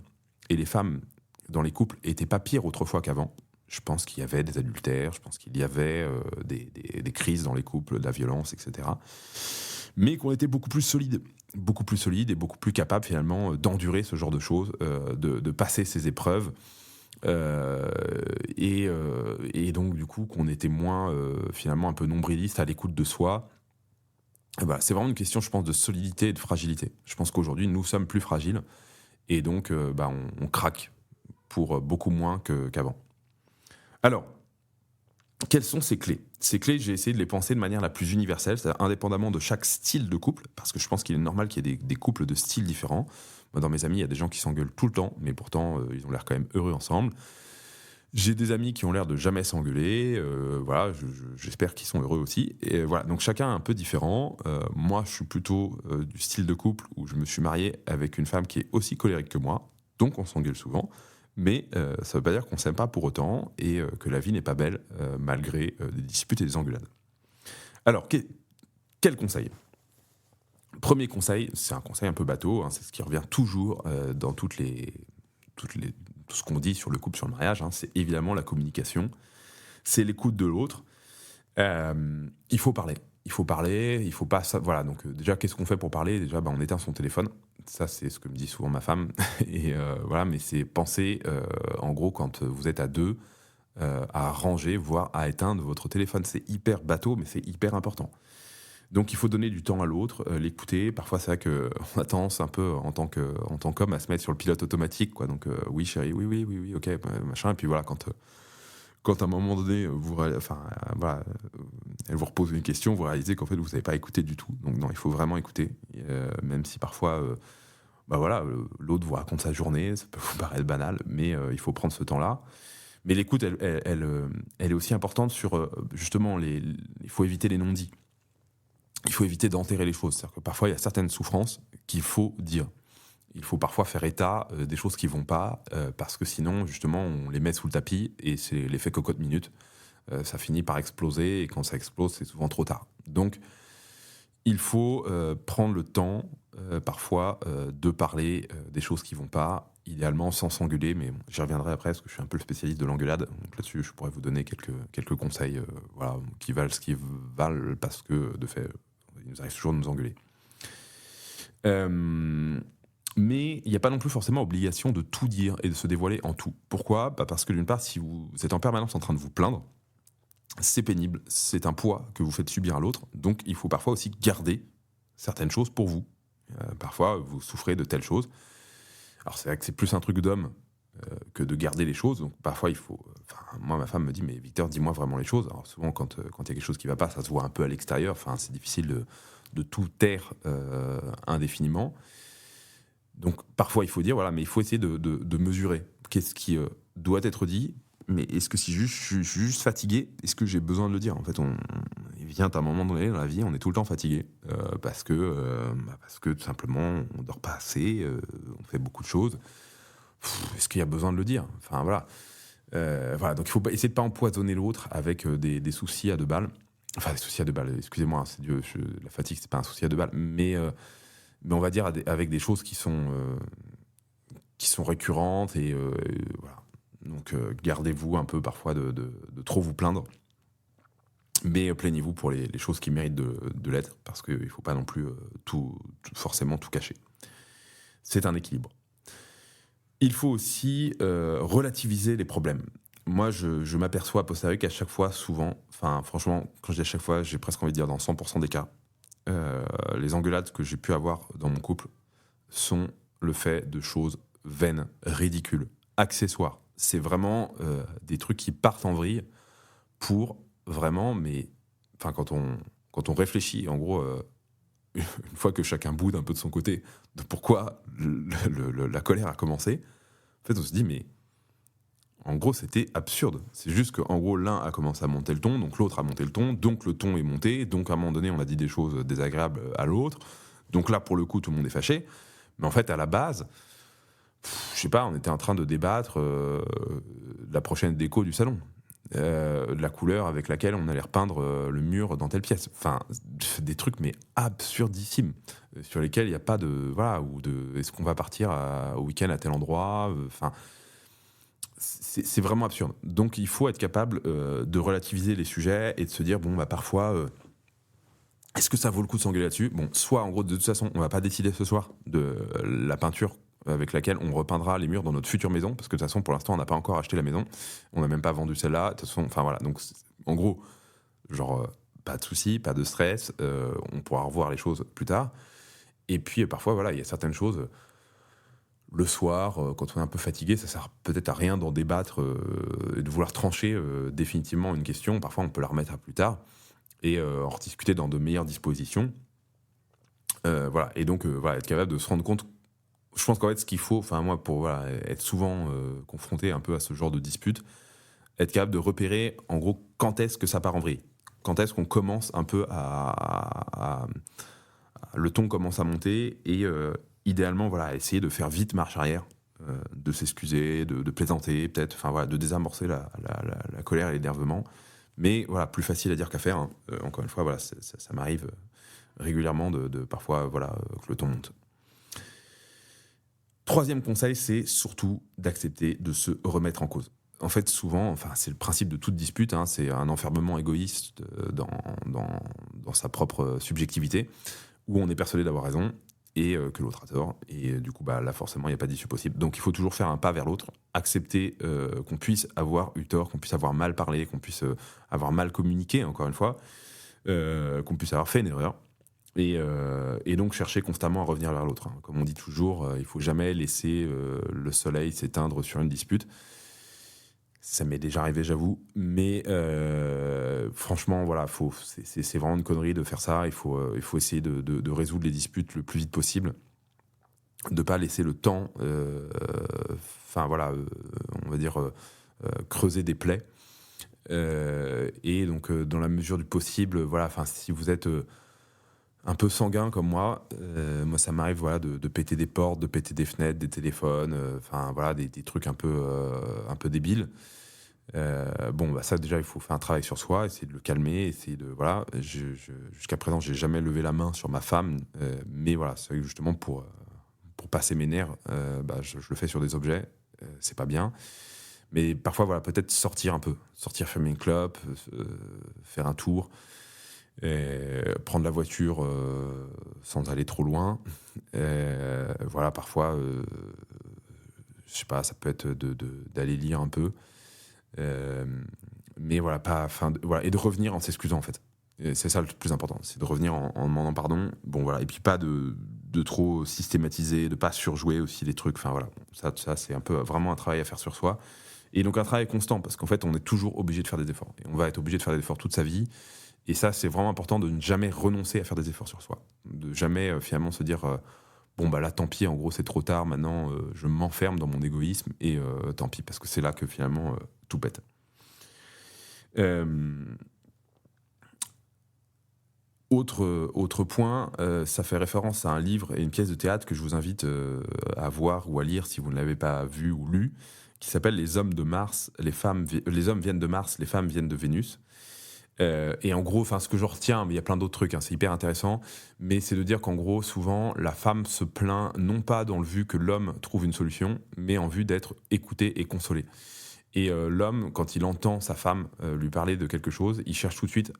et les femmes dans les couples n'étaient pas pires autrefois qu'avant. Je pense qu'il y avait des adultères, je pense qu'il y avait des crises dans les couples, de la violence, etc. Mais qu'on était beaucoup plus solides et beaucoup plus capables finalement d'endurer ce genre de choses, de passer ces épreuves. Et donc du coup qu'on était moins finalement un peu nombriliste, à l'écoute de soi, C'est vraiment une question, je pense, de solidité et de fragilité. Je pense qu'aujourd'hui, nous sommes plus fragiles et donc on craque pour beaucoup moins qu'avant. Alors, quelles sont ces clés? Ces clés, j'ai essayé de les penser de manière la plus universelle, c'est-à-dire indépendamment de chaque style de couple, parce que je pense qu'il est normal qu'il y ait des couples de styles différents. Moi, dans mes amis, il y a des gens qui s'engueulent tout le temps, mais pourtant, ils ont l'air quand même heureux ensemble. J'ai des amis qui ont l'air de jamais s'engueuler, j'espère qu'ils sont heureux aussi. Et voilà, donc chacun est un peu différent. Moi, je suis plutôt du style de couple où je me suis marié avec une femme qui est aussi colérique que moi, donc on s'engueule souvent. Mais ça ne veut pas dire qu'on ne s'aime pas pour autant et que la vie n'est pas belle malgré des disputes et des engueulades. Alors, quel conseil? Premier conseil, c'est un conseil un peu bateau, hein, c'est ce qui revient toujours dans tout ce qu'on dit sur le couple, sur le mariage, hein, c'est évidemment la communication, c'est l'écoute de l'autre. Il faut parler. Il faut parler, il faut pas... Voilà, donc déjà, qu'est-ce qu'on fait pour parler? Déjà, on éteint son téléphone. Ça, c'est ce que me dit souvent ma femme. Et voilà, mais c'est penser, en gros, quand vous êtes à deux, à ranger, voire à éteindre votre téléphone. C'est hyper bateau, mais c'est hyper important. Donc, il faut donner du temps à l'autre, l'écouter. Parfois, c'est vrai qu'on a tendance un peu, en tant qu'homme, à se mettre sur le pilote automatique, quoi. Donc, oui, chérie, oui, ok, machin. Et puis voilà, quand à un moment donné, elle vous repose une question, vous réalisez qu'en fait, vous n'avez pas écouté du tout. Donc non, il faut vraiment écouter, même si parfois, l'autre vous raconte sa journée, ça peut vous paraître banal, mais il faut prendre ce temps-là. Mais l'écoute, elle est aussi importante sur, justement, il faut éviter les non-dits. Il faut éviter d'enterrer les choses. C'est-à-dire que parfois, il y a certaines souffrances qu'il faut dire. Il faut parfois faire état des choses qui vont pas, parce que sinon, justement, on les met sous le tapis et c'est l'effet cocotte minute. Ça finit par exploser et quand ça explose, c'est souvent trop tard. Donc, il faut prendre le temps, parfois, de parler des choses qui vont pas, idéalement sans s'engueuler, mais bon, j'y reviendrai après parce que je suis un peu le spécialiste de l'engueulade. Donc là-dessus, je pourrais vous donner quelques conseils qui valent ce qu'ils valent parce que, de fait, il nous arrive toujours de nous engueuler. Mais il n'y a pas non plus forcément obligation de tout dire et de se dévoiler en tout. Pourquoi? Parce que d'une part, si vous êtes en permanence en train de vous plaindre, c'est pénible, c'est un poids que vous faites subir à l'autre, donc il faut parfois aussi garder certaines choses pour vous. Parfois, vous souffrez de telles choses. Alors c'est vrai que c'est plus un truc d'homme que de garder les choses, donc parfois il faut... moi, ma femme me dit, mais Victor, dis-moi vraiment les choses. Alors souvent, quand il y a quelque chose qui ne va pas, ça se voit un peu à l'extérieur, c'est difficile de tout taire indéfiniment. Donc parfois il faut dire, voilà, mais il faut essayer de mesurer qu'est-ce qui doit être dit, mais est-ce que si je suis juste fatigué, est-ce que j'ai besoin de le dire? En fait, il vient à un moment donné dans la vie, on est tout le temps fatigué, parce que tout simplement, on dort pas assez, on fait beaucoup de choses. Est-ce qu'il y a besoin de le dire? Enfin voilà. Voilà, donc il faut essayer de pas empoisonner l'autre avec des soucis à deux balles. Enfin, des soucis à deux balles, excusez-moi, la fatigue, c'est pas un souci à deux balles, mais on va dire avec des choses qui sont récurrentes et voilà. Donc gardez-vous un peu parfois de trop vous plaindre, mais plaignez-vous pour les choses qui méritent de l'être, parce qu'il ne faut pas non plus forcément tout cacher. C'est un équilibre. Il faut aussi relativiser les problèmes. Moi, je m'aperçois a posteriori qu'à chaque fois, souvent, franchement, quand je dis à chaque fois, j'ai presque envie de dire dans 100% des cas, les engueulades que j'ai pu avoir dans mon couple sont le fait de choses vaines, ridicules, accessoires. C'est vraiment des trucs qui partent en vrille pour vraiment, mais quand on réfléchit, en gros, une fois que chacun boude un peu de son côté, de pourquoi la colère a commencé, en fait, on se dit, mais en gros, c'était absurde. C'est juste qu'en gros, l'un a commencé à monter le ton, donc l'autre a monté le ton, donc le ton est monté, donc à un moment donné, on a dit des choses désagréables à l'autre, donc là, pour le coup, tout le monde est fâché. Mais en fait, à la base, je sais pas, on était en train de débattre de la prochaine déco du salon, de la couleur avec laquelle on allait repeindre le mur dans telle pièce. Des trucs mais absurdissimes, sur lesquels il n'y a pas de... Voilà, est-ce qu'on va partir au week-end à tel endroit, c'est vraiment absurde. Donc il faut être capable de relativiser les sujets et de se dire, parfois... est-ce que ça vaut le coup de s'engueuler là-dessus? Soit, en gros, de toute façon, on va pas décider ce soir de la peinture avec laquelle on repeindra les murs dans notre future maison, parce que de toute façon, pour l'instant, on n'a pas encore acheté la maison, on n'a même pas vendu celle-là, de toute façon, voilà. Donc, en gros, pas de souci, pas de stress, on pourra revoir les choses plus tard. Et puis parfois, voilà, il y a certaines choses, le soir, quand on est un peu fatigué, ça sert peut-être à rien d'en débattre et de vouloir trancher définitivement une question. Parfois, on peut la remettre à plus tard et en rediscuter dans de meilleures dispositions. Voilà, et donc voilà, être capable de se rendre compte. Je pense qu'en fait, ce qu'il faut, enfin moi, pour voilà, être souvent confronté un peu à ce genre de dispute, être capable de repérer, en gros, quand est-ce que ça part en vrille. Quand est-ce qu'on commence un peu le ton commence à monter et idéalement, voilà, essayer de faire vite marche arrière, de s'excuser, de plaisanter, peut-être, enfin voilà, de désamorcer la colère et l'énervement. Mais voilà, plus facile à dire qu'à faire, hein. Encore une fois, voilà, ça m'arrive régulièrement de parfois voilà, que le ton monte. Troisième conseil, c'est surtout d'accepter de se remettre en cause. En fait, souvent, enfin, c'est le principe de toute dispute, hein, c'est un enfermement égoïste dans sa propre subjectivité, où on est persuadé d'avoir raison et que l'autre a tort. Et du coup, bah, là, forcément, il n'y a pas d'issue possible. Donc, il faut toujours faire un pas vers l'autre, accepter qu'on puisse avoir eu tort, qu'on puisse avoir mal parlé, qu'on puisse avoir mal communiqué, encore une fois, qu'on puisse avoir fait une erreur. Et donc chercher constamment à revenir vers l'autre, hein. Comme on dit toujours, il ne faut jamais laisser le soleil s'éteindre sur une dispute. Ça m'est déjà arrivé, j'avoue, mais franchement, voilà, c'est vraiment une connerie de faire ça. Il faut essayer de résoudre les disputes le plus vite possible, de ne pas laisser le temps, enfin voilà, on va dire creuser des plaies. Et donc, dans la mesure du possible, voilà, enfin, si vous êtes un peu sanguin comme moi, ça m'arrive voilà, de péter des portes, de péter des fenêtres, des téléphones, enfin voilà, des trucs un peu débiles. Bon, bah ça déjà, il faut faire un travail sur soi, essayer de le calmer, essayer de voilà. Jusqu'à présent, j'ai jamais levé la main sur ma femme, mais voilà, c'est vrai que justement pour passer mes nerfs, bah, je le fais sur des objets, c'est pas bien. Mais parfois, voilà, peut-être sortir un peu, sortir fumer une clope, faire un tour. Prendre la voiture sans aller trop loin. Voilà, parfois, je sais pas, ça peut être d'aller lire un peu. Mais voilà, pas, voilà, et de revenir en s'excusant en fait. Et c'est ça le plus important, c'est de revenir en demandant pardon. Bon voilà, et puis pas de trop systématiser, de pas surjouer aussi les trucs. Enfin voilà, ça c'est un peu vraiment un travail à faire sur soi. Et donc un travail constant, parce qu'en fait on est toujours obligé de faire des efforts. Et on va être obligé de faire des efforts toute sa vie. Et ça, c'est vraiment important de ne jamais renoncer à faire des efforts sur soi. De jamais finalement se dire bon, bah là, tant pis, en gros, c'est trop tard, maintenant, je m'enferme dans mon égoïsme et tant pis, parce que c'est là que finalement tout pète. Autre point, ça fait référence à un livre et une pièce de théâtre que je vous invite à voir ou à lire si vous ne l'avez pas vu ou lu, qui s'appelle Les hommes de Mars, les hommes viennent de Mars, les femmes viennent de Vénus. Et en gros, ce que je retiens, mais il y a plein d'autres trucs, hein, c'est hyper intéressant, mais c'est de dire qu'en gros, souvent, la femme se plaint non pas dans le but que l'homme trouve une solution, mais en vue d'être écouté et consolé. Et l'homme, quand il entend sa femme lui parler de quelque chose, il cherche tout de suite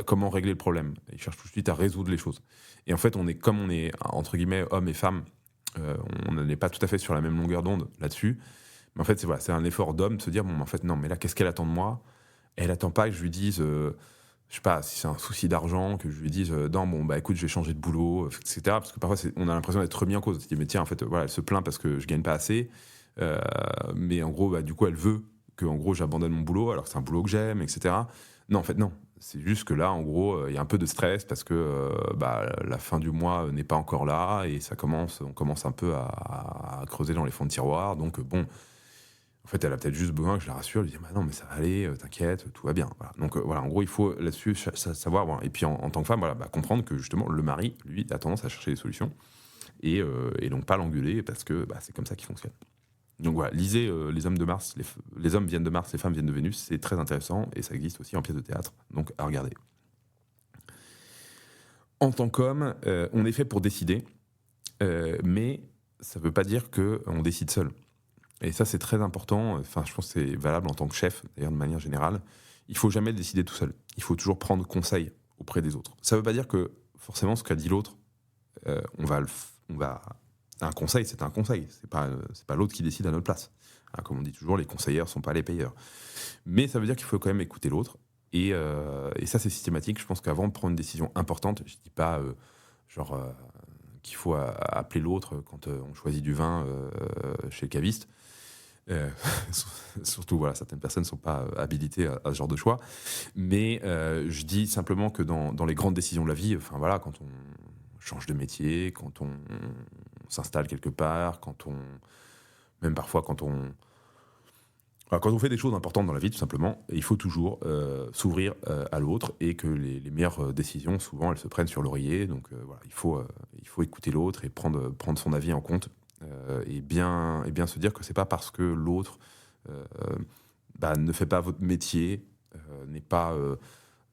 comment régler le problème. Il cherche tout de suite à résoudre les choses. Et en fait, comme on est, entre guillemets, hommes et femmes, on n'est pas tout à fait sur la même longueur d'onde là-dessus. Mais en fait, c'est un effort d'homme de se dire, bon, en fait, non, mais là, qu'est-ce qu'elle attend de moi ? Elle attend pas que je lui dise, je sais pas, si c'est un souci d'argent, que je lui dise, non, bon, bah écoute, je vais changer de boulot, etc. Parce que parfois, on a l'impression d'être remis en cause. Elle se dit, mais tiens, en fait, voilà, elle se plaint parce que je gagne pas assez. Mais en gros, bah, du coup, elle veut que, en gros, j'abandonne mon boulot, alors que c'est un boulot que j'aime, etc. Non, en fait, non. C'est juste que là, en gros, il y a un peu de stress parce que bah, la fin du mois n'est pas encore là et on commence un peu à creuser dans les fonds de tiroir. Donc, bon. En fait, elle a peut-être juste besoin que je la rassure, lui dire bah non, mais ça va aller, t'inquiète, tout va bien. Voilà. Donc voilà, en gros, il faut là-dessus savoir. Voilà. Et puis en tant que femme, voilà, comprendre que justement, le mari, lui, a tendance à chercher des solutions et donc pas l'engueuler parce que c'est comme ça qu'il fonctionne. Donc voilà, lisez Les hommes de Mars, les hommes viennent de Mars, les femmes viennent de Vénus, c'est très intéressant et ça existe aussi en pièce de théâtre, donc à regarder. En tant qu'homme, on est fait pour décider, mais ça ne veut pas dire qu'on décide seul. Et ça, c'est très important. Enfin, je pense que c'est valable en tant que chef, d'ailleurs, de manière générale. Il ne faut jamais décider tout seul. Il faut toujours prendre conseil auprès des autres. Ça ne veut pas dire que, forcément, ce qu'a dit l'autre, on va... Un conseil, c'est un conseil. C'est pas l'autre qui décide à notre place. Hein, comme on dit toujours, les conseillers ne sont pas les payeurs. Mais ça veut dire qu'il faut quand même écouter l'autre. Et ça, c'est systématique. Je pense qu'avant de prendre une décision importante, je dis pas genre qu'il faut appeler l'autre quand on choisit du vin chez le caviste. Euh, Surtout, voilà, certaines personnes ne sont pas habilitées à ce genre de choix. Mais je dis simplement que dans les grandes décisions de la vie, enfin voilà, quand on change de métier, quand on s'installe quelque part, même parfois quand on fait des choses importantes dans la vie, tout simplement, il faut toujours s'ouvrir à l'autre et que les meilleures décisions, souvent, elles se prennent sur l'oreiller. Donc voilà, il faut écouter l'autre et prendre son avis en compte et bien se dire que c'est pas parce que l'autre euh, ne fait pas votre métier,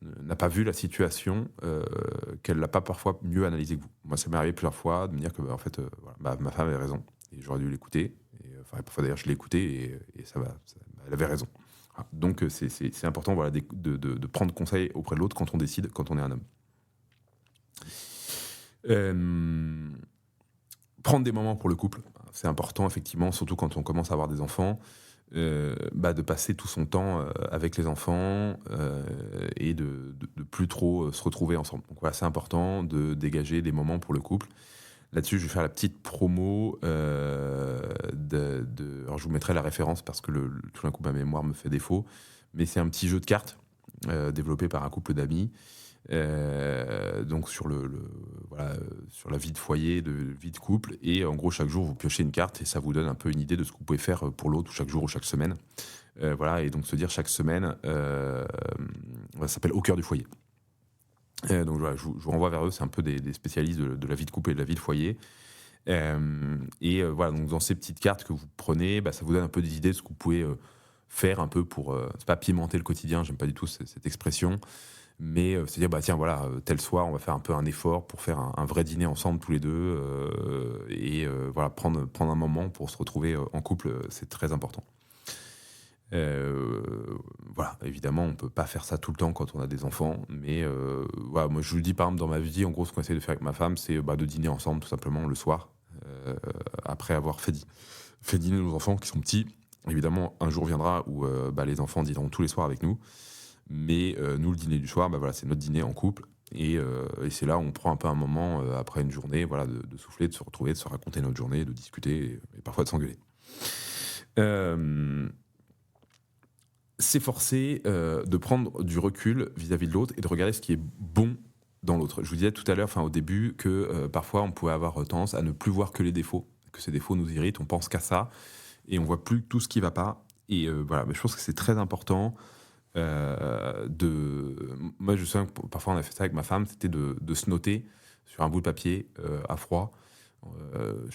n'a pas vu la situation, qu'elle l'a pas parfois mieux analysé que vous. Moi, ça m'est arrivé plusieurs fois de me dire que en fait, voilà, ma femme avait raison et j'aurais dû l'écouter. Enfin, parfois d'ailleurs, je l'ai écouté et elle avait raison. Voilà. Donc, c'est important, voilà, de prendre conseil auprès de l'autre quand on décide, quand on est un homme. Euh, Prendre des moments pour le couple, c'est important, effectivement, surtout quand on commence à avoir des enfants. De passer tout son temps avec les enfants et de plus trop se retrouver ensemble. Donc voilà, c'est important de dégager des moments pour le couple. Là-dessus, je vais faire la petite promo. Alors, je vous mettrai la référence parce que tout d'un coup, ma mémoire me fait défaut. Mais c'est un petit jeu de cartes développé par un couple d'amis. Donc voilà, sur la vie de foyer, de vie de couple. Et en gros, chaque jour, vous piochez une carte et ça vous donne un peu une idée de ce que vous pouvez faire pour l'autre, chaque jour ou chaque semaine. Voilà, et donc se dire chaque semaine, ça s'appelle Au cœur du foyer. Donc voilà, je vous renvoie vers eux, c'est un peu des spécialistes de la vie de couple et de la vie de foyer. Voilà, donc dans ces petites cartes que vous prenez, ça vous donne un peu des idées de ce que vous pouvez faire un peu pour, c'est pas pimenter le quotidien, j'aime pas du tout cette expression, mais c'est dire, tiens, voilà, tel soir, on va faire un peu un effort pour faire un vrai dîner ensemble tous les deux, voilà, prendre un moment pour se retrouver en couple, c'est très important. Voilà, évidemment, on peut pas faire ça tout le temps quand on a des enfants, mais voilà, moi je vous le dis par exemple dans ma vie, en gros, ce qu'on essaie de faire avec ma femme, c'est de dîner ensemble tout simplement le soir, après avoir fait dîner nos enfants qui sont petits. Évidemment, un jour viendra où les enfants dîneront tous les soirs avec nous, mais nous, le dîner du soir, voilà, c'est notre dîner en couple. Et c'est là où on prend un peu un moment après une journée, voilà, de souffler, de se retrouver, de se raconter notre journée, de discuter et parfois de s'engueuler. Euh, S'efforcer de prendre du recul vis-à-vis de l'autre et de regarder ce qui est bon dans l'autre. Je vous disais tout à l'heure, au début, que parfois on pouvait avoir tendance à ne plus voir que les défauts, que ces défauts nous irritent, on pense qu'à ça et on voit plus tout ce qui va pas. Et voilà, mais je pense que c'est très important. Moi, je me souviens que parfois on a fait ça avec ma femme, c'était de se noter sur un bout de papier à froid. On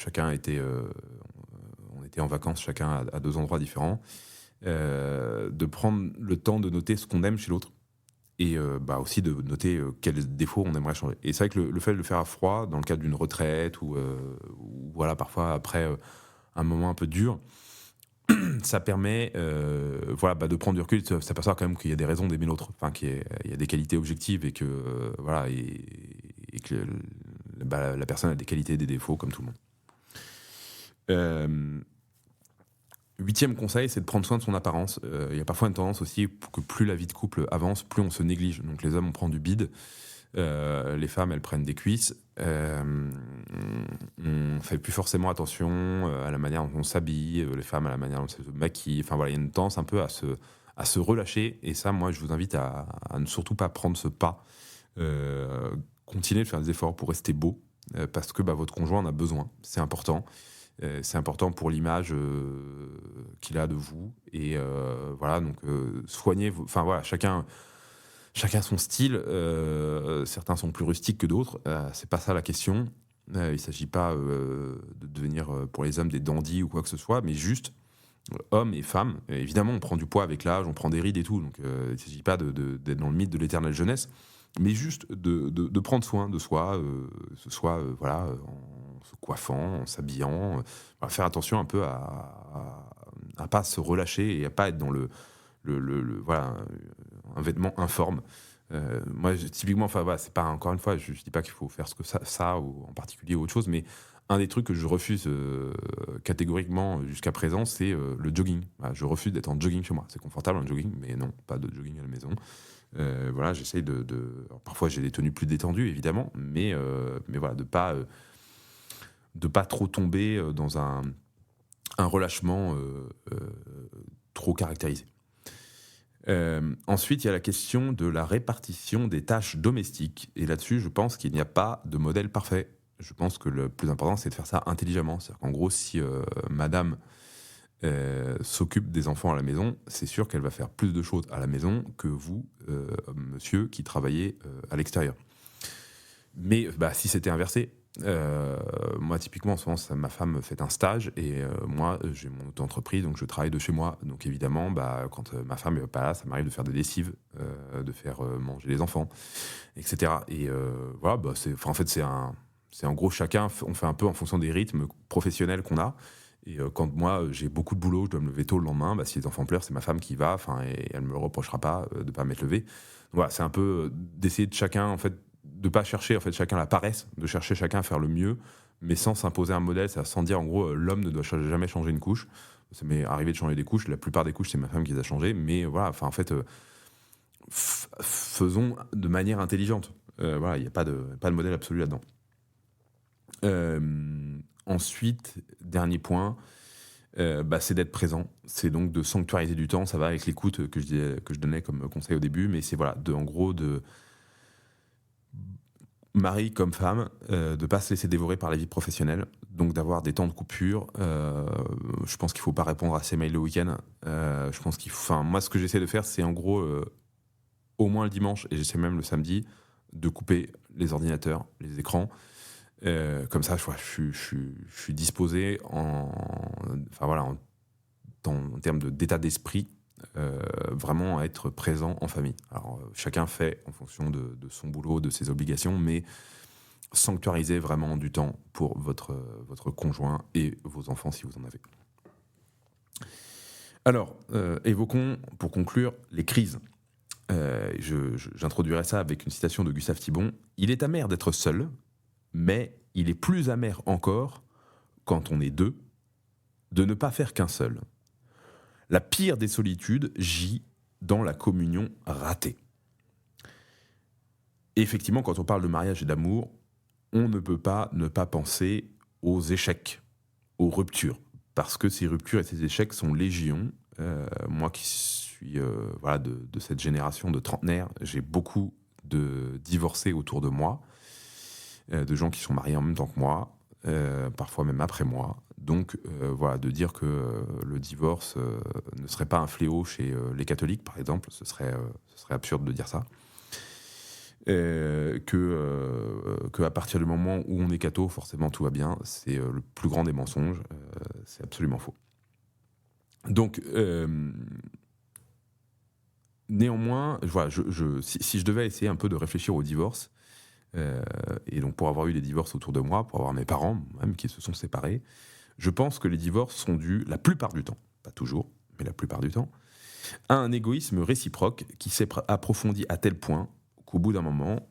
était en vacances, chacun à deux endroits différents. De prendre le temps de noter ce qu'on aime chez l'autre et aussi de noter quels défauts on aimerait changer. Et c'est vrai que le fait de le faire à froid, dans le cadre d'une retraite ou voilà, parfois après un moment un peu dur, ça permet voilà, de prendre du recul, de s'apercevoir quand même qu'il y a des raisons d'aimer l'autre, enfin il y a des qualités objectives et que voilà et que la personne a des qualités et des défauts comme tout le monde. Huitième conseil, c'est de prendre soin de son apparence. Il y a parfois une tendance aussi que plus la vie de couple avance, plus on se néglige. Donc les hommes, on prend du bide. Les femmes, elles prennent des cuisses. On fait plus forcément attention à la manière dont on s'habille. Les femmes, à la manière dont elles se maquillent. Enfin voilà, il y a une tendance un peu à se relâcher. Et ça, moi, je vous invite à ne surtout pas prendre ce pas. Continuez de faire des efforts pour rester beau. Parce que votre conjoint en a besoin. C'est important. C'est important pour l'image qu'il a de vous. Et voilà, donc soignez. Enfin voilà, chacun son style. Certains sont plus rustiques que d'autres. C'est pas ça la question. Il s'agit pas de devenir pour les hommes des dandys ou quoi que ce soit, mais juste hommes et femmes. Et évidemment, on prend du poids avec l'âge, on prend des rides et tout. Donc il s'agit pas d'être dans le mythe de l'éternelle jeunesse, mais juste de prendre soin de soi, ce soit voilà, en se coiffant, en s'habillant, faire attention un peu à pas se relâcher et à pas être dans voilà, un vêtement informe. Moi, typiquement, enfin voilà, c'est pas, encore une fois, je dis pas qu'il faut faire ce que ça ou en particulier ou autre chose, mais un des trucs que je refuse catégoriquement jusqu'à présent, c'est le jogging. Voilà, je refuse d'être en jogging chez moi. C'est confortable en jogging, mais non, pas de jogging à la maison. Voilà, j'essaye alors, parfois, j'ai des tenues plus détendues, évidemment, mais voilà, de pas trop tomber dans un relâchement trop caractérisé. Ensuite, il y a la question de la répartition des tâches domestiques. Et là-dessus, je pense qu'il n'y a pas de modèle parfait. Je pense que le plus important, c'est de faire ça intelligemment. C'est-à-dire qu'en gros, si madame s'occupe des enfants à la maison, c'est sûr qu'elle va faire plus de choses à la maison que vous, monsieur, qui travaillez à l'extérieur. Mais si c'était inversé, moi typiquement en ce moment ma femme fait un stage et moi j'ai mon auto-entreprise, donc je travaille de chez moi, donc évidemment quand ma femme n'est pas là, ça m'arrive de faire des lessives, de faire manger les enfants, etc. Et voilà, c'est en gros chacun, on fait un peu en fonction des rythmes professionnels qu'on a. Et quand moi j'ai beaucoup de boulot, je dois me lever tôt le lendemain, si les enfants pleurent, c'est ma femme qui va, et elle me le reprochera pas de pas m'être levé. Donc, voilà, c'est un peu d'essayer de chacun en fait, de pas chercher en fait chacun la paresse, de chercher chacun à faire le mieux, mais sans s'imposer un modèle, sans dire en gros l'homme ne doit jamais changer une couche. Ça m'est arrivé de changer des couches, la plupart des couches c'est ma femme qui les a changées, mais voilà, en fait faisons de manière intelligente. Voilà, il n'y a pas de modèle absolu là-dedans. Ensuite, dernier point, c'est d'être présent. C'est donc de sanctuariser du temps. Ça va avec l'écoute que je donnais comme conseil au début, mais c'est voilà, en gros de mari comme femme, de ne pas se laisser dévorer par la vie professionnelle, donc d'avoir des temps de coupure. Je pense qu'il ne faut pas répondre à ses mails le week-end. Je pense moi, ce que j'essaie de faire, c'est en gros, au moins le dimanche, et j'essaie même le samedi, de couper les ordinateurs, les écrans. Comme ça, je suis disposé en termes d'état d'esprit, vraiment à être présent en famille. Alors, chacun fait en fonction de son boulot, de ses obligations, mais sanctuarisez vraiment du temps pour votre conjoint et vos enfants si vous en avez. Alors, évoquons, pour conclure, les crises. J'introduirai ça avec une citation de Gustave Thibon. « Il est amer d'être seul, mais il est plus amer encore, quand on est deux, de ne pas faire qu'un seul. La pire des solitudes gît dans la communion ratée. » Et effectivement, quand on parle de mariage et d'amour, on ne peut pas ne pas penser aux échecs, aux ruptures, parce que ces ruptures et ces échecs sont légion. Moi qui suis de cette génération de trentenaires, j'ai beaucoup de divorcés autour de moi, de gens qui sont mariés en même temps que moi, parfois même après moi. Donc de dire que le divorce ne serait pas un fléau chez les catholiques, par exemple, ce serait absurde de dire ça. Que à partir du moment où on est catho, forcément tout va bien, c'est le plus grand des mensonges, c'est absolument faux. Donc, néanmoins, si je devais essayer un peu de réfléchir au divorce, et donc pour avoir eu des divorces autour de moi, pour avoir mes parents même qui se sont séparés, je pense que les divorces sont dus, la plupart du temps, pas toujours, mais la plupart du temps, à un égoïsme réciproque qui s'est approfondi à tel point qu'au bout d'un moment,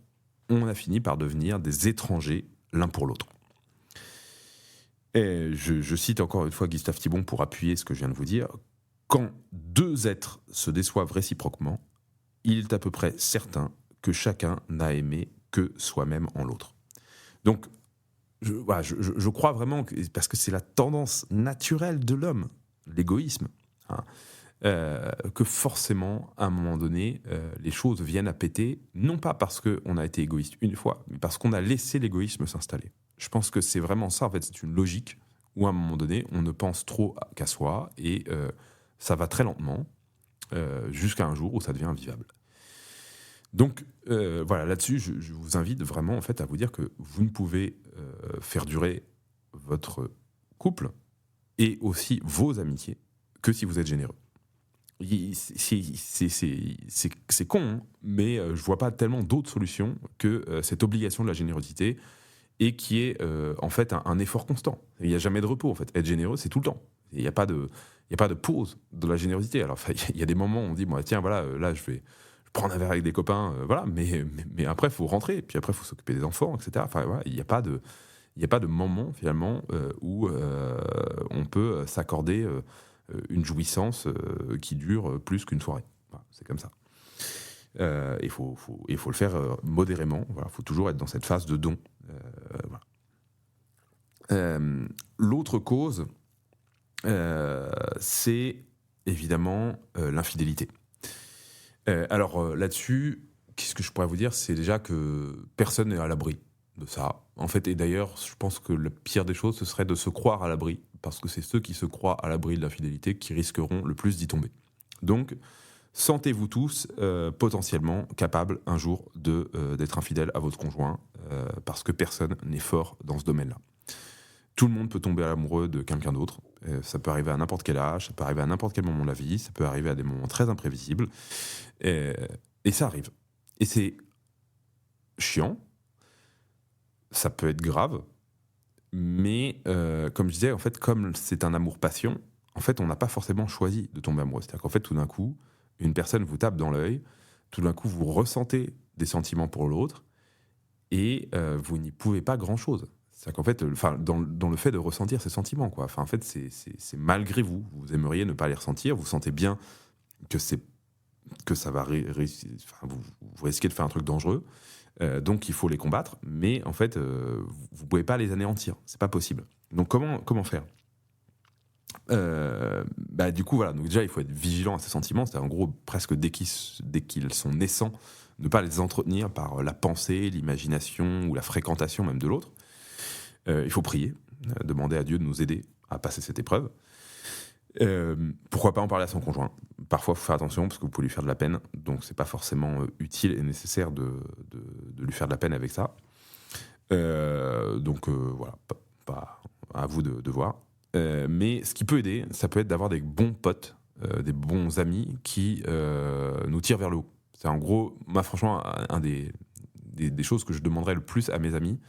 on a fini par devenir des étrangers l'un pour l'autre. Et je cite encore une fois Gustave Thibon pour appuyer ce que je viens de vous dire. Quand deux êtres se déçoivent réciproquement, il est à peu près certain que chacun n'a aimé que soi-même en l'autre. Donc, je crois vraiment, parce que c'est la tendance naturelle de l'homme, l'égoïsme, que forcément, à un moment donné, les choses viennent à péter, non pas parce qu'on a été égoïste une fois, mais parce qu'on a laissé l'égoïsme s'installer. Je pense que c'est vraiment ça, en fait, c'est une logique où, à un moment donné, on ne pense trop qu'à soi, et ça va très lentement, jusqu'à un jour où ça devient invivable. Donc, là-dessus, je vous invite vraiment, en fait, à vous dire que vous ne pouvez faire durer votre couple et aussi vos amitiés que si vous êtes généreux. C'est con, hein, mais je vois pas tellement d'autres solutions que cette obligation de la générosité, et qui est en fait un effort constant. Il n'y a jamais de repos, en fait. Être généreux, c'est tout le temps. Il n'y a pas de pause de la générosité. Alors, il y a des moments où on dit, tiens, voilà, là, je vais prendre un verre avec des copains, mais après, il faut rentrer, puis après, il faut s'occuper des enfants, etc. Enfin, voilà, il n'y a pas il n'y a pas de moment finalement où on peut s'accorder une jouissance qui dure plus qu'une soirée. Voilà, c'est comme ça. Il faut le faire modérément. Voilà, faut toujours être dans cette phase de don. Voilà. L'autre cause, c'est évidemment l'infidélité. Alors là-dessus, qu'est-ce que je pourrais vous dire? C'est déjà que personne n'est à l'abri de ça. En fait, et d'ailleurs, je pense que la pire des choses, ce serait de se croire à l'abri, parce que c'est ceux qui se croient à l'abri de l'infidélité qui risqueront le plus d'y tomber. Donc, sentez-vous tous potentiellement capables un jour d'être infidèle à votre conjoint, parce que personne n'est fort dans ce domaine-là. Tout le monde peut tomber amoureux de quelqu'un d'autre. Ça peut arriver à n'importe quel âge, ça peut arriver à n'importe quel moment de la vie, ça peut arriver à des moments très imprévisibles. Et ça arrive. Et c'est chiant, ça peut être grave, mais comme je disais, en fait, comme c'est un amour-passion, en fait, on n'a pas forcément choisi de tomber amoureux. C'est-à-dire qu'en fait, tout d'un coup, une personne vous tape dans l'œil, tout d'un coup, vous ressentez des sentiments pour l'autre, et vous n'y pouvez pas grand-chose. C'est-à-dire qu'en fait, dans le fait de ressentir ces sentiments, quoi. En fait, c'est malgré vous. Vous aimeriez ne pas les ressentir, vous sentez bien que ça va vous risquez de faire un truc dangereux, donc il faut les combattre, mais en fait, vous pouvez pas les anéantir, c'est pas possible. Donc comment faire? Du coup, voilà. Donc déjà, il faut être vigilant à ces sentiments. C'est en gros presque dès qu'ils sont naissants, ne pas les entretenir par la pensée, l'imagination ou la fréquentation même de l'autre. Il faut prier, demander à Dieu de nous aider à passer cette épreuve. Pourquoi pas en parler à son conjoint? Parfois, il faut faire attention parce que vous pouvez lui faire de la peine, donc c'est pas forcément utile et nécessaire de lui faire de la peine avec ça. Voilà, pas à vous de voir. Mais ce qui peut aider, ça peut être d'avoir des bons potes, des bons amis qui nous tirent vers le haut. C'est en gros, moi franchement, un des choses que je demanderais le plus à mes amis,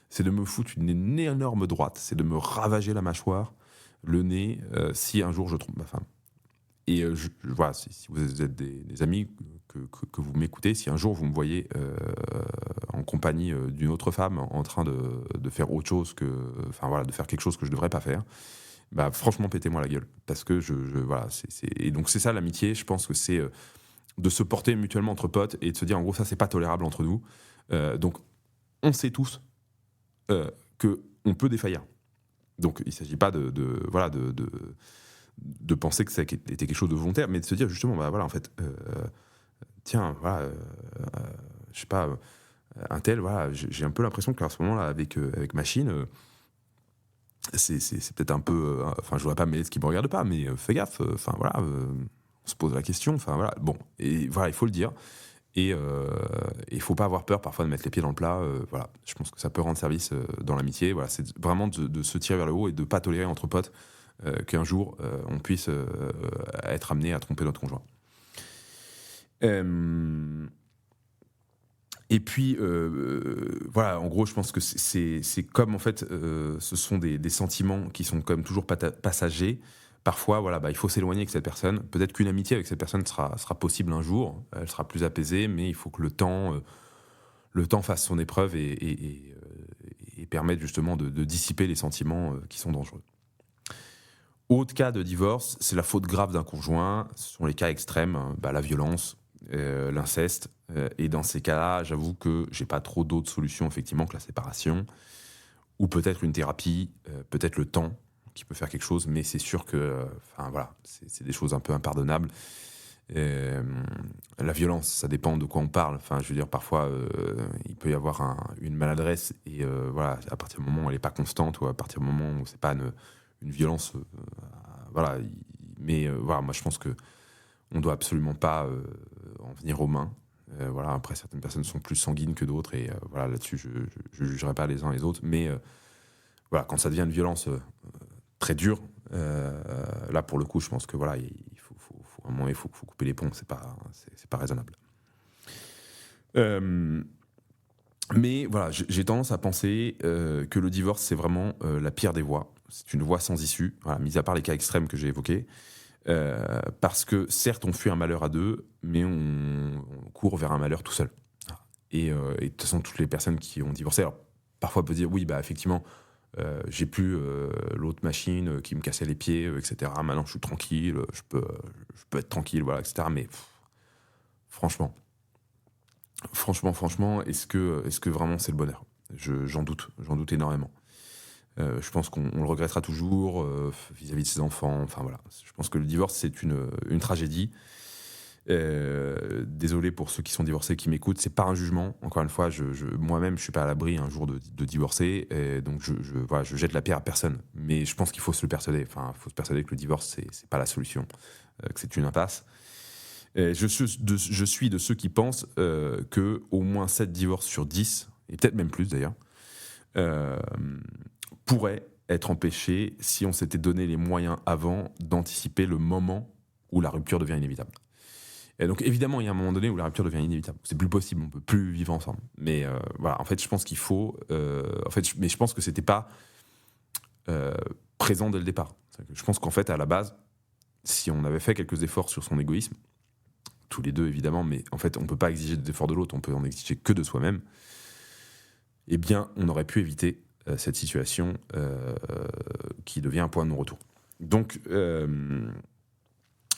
c'est de me foutre une énorme droite, c'est de me ravager la mâchoire, le nez, si un jour je trompe ma femme. Et voilà, si vous êtes des amis que vous m'écoutez, si un jour vous me voyez en compagnie d'une autre femme en train de faire autre chose de faire quelque chose que je devrais pas faire, franchement, pétez-moi la gueule. Parce que voilà, et donc c'est ça l'amitié, je pense que c'est de se porter mutuellement entre potes et de se dire en gros, ça c'est pas tolérable entre nous. Donc on sait tous qu'on peut défaillir. Donc il ne s'agit pas de penser que ça était quelque chose de volontaire, mais de se dire justement, en fait, tiens, voilà, je sais pas, un tel, voilà, j'ai un peu l'impression qu'à ce moment-là, avec Machine, c'est peut-être un peu, je voudrais pas mêler ce qui me regarde pas, mais fais gaffe, on se pose la question, voilà, bon, et voilà, il faut le dire. Et il faut pas avoir peur parfois de mettre les pieds dans le plat. Voilà, je pense que ça peut rendre service dans l'amitié. Voilà, c'est vraiment de se tirer vers le haut et de pas tolérer entre potes qu'un jour on puisse être amené à tromper notre conjoint. Et puis voilà, en gros, je pense que c'est comme en fait, ce sont des sentiments qui sont quand même toujours passagers. Parfois, voilà, il faut s'éloigner avec cette personne. Peut-être qu'une amitié avec cette personne sera possible un jour. Elle sera plus apaisée, mais il faut que le temps fasse son épreuve et permette justement de dissiper les sentiments qui sont dangereux. Autre cas de divorce, c'est la faute grave d'un conjoint. Ce sont les cas extrêmes, la violence, l'inceste. Et dans ces cas-là, j'avoue que j'ai pas trop d'autres solutions effectivement que la séparation. Ou peut-être une thérapie, peut-être le temps qui peut faire quelque chose, mais c'est sûr que c'est des choses un peu impardonnables. La violence, ça dépend de quoi on parle. Je veux dire, parfois, il peut y avoir une maladresse et à partir du moment où elle n'est pas constante ou à partir du moment où c'est pas une violence, moi je pense que on doit absolument pas en venir aux mains. Après, certaines personnes sont plus sanguines que d'autres et là-dessus, je jugerai pas les uns les autres, mais quand ça devient une violence très dure, là pour le coup, je pense que il faut à un moment, il faut couper les ponts, c'est pas raisonnable. Mais voilà, j'ai tendance à penser que le divorce c'est vraiment la pire des voies. C'est une voie sans issue, mis à part les cas extrêmes que j'ai évoqués. Parce que certes, on fuit un malheur à deux, mais on court vers un malheur tout seul. Et de toute façon, toutes les personnes qui ont divorcé, alors, parfois peut dire oui, bah effectivement, j'ai plus l'autre machine qui me cassait les pieds, etc. Maintenant, je suis tranquille, je peux être tranquille, voilà, etc. Mais franchement, franchement, est-ce que vraiment c'est le bonheur? J'en doute énormément. Je pense qu'on le regrettera toujours vis-à-vis de ses enfants. Enfin voilà, je pense que le divorce c'est une tragédie. Désolé pour ceux qui sont divorcés qui m'écoutent, c'est pas un jugement. Encore une fois, moi-même je suis pas à l'abri un jour de divorcer, et donc voilà, je jette la pierre à personne. Mais je pense qu'il faut se le persuader. Enfin, il faut se persuader que le divorce c'est pas la solution, que c'est une impasse. Je suis de ceux qui pensent que au moins 7 divorces sur 10, et peut-être même plus d'ailleurs, euh, pourraient être empêchés si on s'était donné les moyens avant d'anticiper le moment où la rupture devient inévitable. Et donc évidemment, il y a un moment donné où la rupture devient inévitable. C'est plus possible, on peut plus vivre ensemble. Mais voilà, en fait, je pense qu'il faut. Mais je pense que c'était pas présent dès le départ. Je pense qu'en fait, à la base, si on avait fait quelques efforts sur son égoïsme, tous les deux évidemment, mais en fait, on peut pas exiger des efforts de l'autre, on peut en exiger que de soi-même. Eh bien, on aurait pu éviter cette situation qui devient un point de non-retour. Donc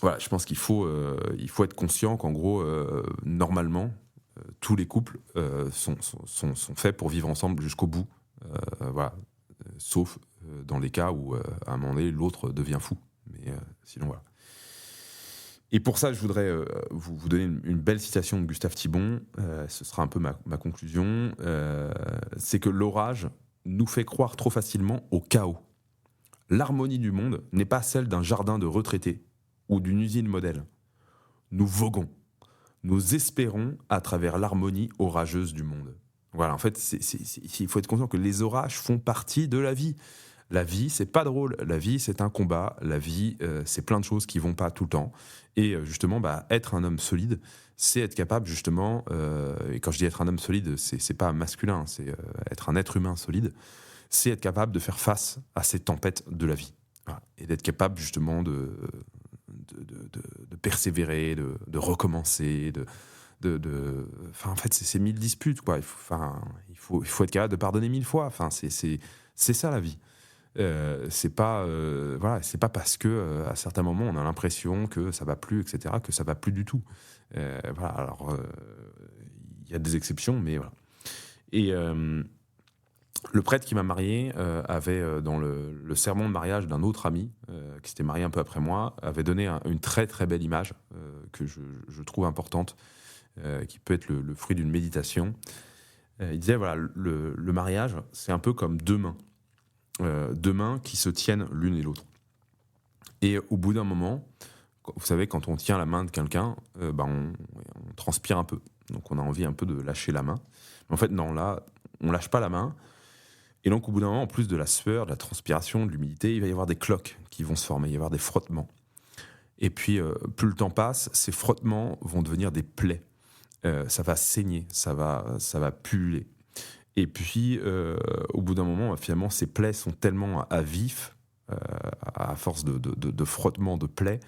voilà, je pense il faut être conscient qu'en gros, normalement, tous les couples sont faits pour vivre ensemble jusqu'au bout. Voilà. Sauf dans les cas où, à un moment donné, l'autre devient fou. Mais sinon, voilà. Et pour ça, je voudrais vous donner une belle citation de Gustave Thibon. Ce sera un peu ma conclusion. C'est que l'orage nous fait croire trop facilement au chaos. L'harmonie du monde n'est pas celle d'un jardin de retraités ou d'une usine modèle. Nous voguons, nous espérons à travers l'harmonie orageuse du monde. Voilà, en fait, il faut être conscient que les orages font partie de la vie. La vie, c'est pas drôle. La vie, c'est un combat. La vie, c'est plein de choses qui vont pas tout le temps. Et justement, être un homme solide, c'est être capable, justement, et quand je dis être un homme solide, c'est pas masculin, c'est être un être humain solide, c'est être capable de faire face à ces tempêtes de la vie. Voilà. Et d'être capable, justement, de persévérer, de recommencer, en fait, c'est 1000 disputes, quoi. Il faut être capable de pardonner 1000 fois. Enfin, c'est ça la vie. Voilà, c'est pas parce que à certains moments on a l'impression que ça va plus, etc., que ça va plus du tout. Voilà, alors il y a des exceptions, mais voilà. Et le prêtre qui m'a marié avait dans le sermon de mariage d'un autre ami qui s'était marié un peu après moi, avait donné une très très belle image que je trouve importante, qui peut être le fruit d'une méditation. Il disait voilà, le mariage c'est un peu comme deux mains qui se tiennent l'une et l'autre. Et au bout d'un moment, vous savez, quand on tient la main de quelqu'un, on transpire un peu. Donc on a envie un peu de lâcher la main. Mais en fait, non, là, on lâche pas la main. Et donc au bout d'un moment, en plus de la sueur, de la transpiration, de l'humidité, il va y avoir des cloques qui vont se former, il va y avoir des frottements. Et puis, plus le temps passe, ces frottements vont devenir des plaies. Ça va saigner, ça va pulluler. Et puis, au bout d'un moment, finalement, ces plaies sont tellement à vif, à force de frottement de plaies,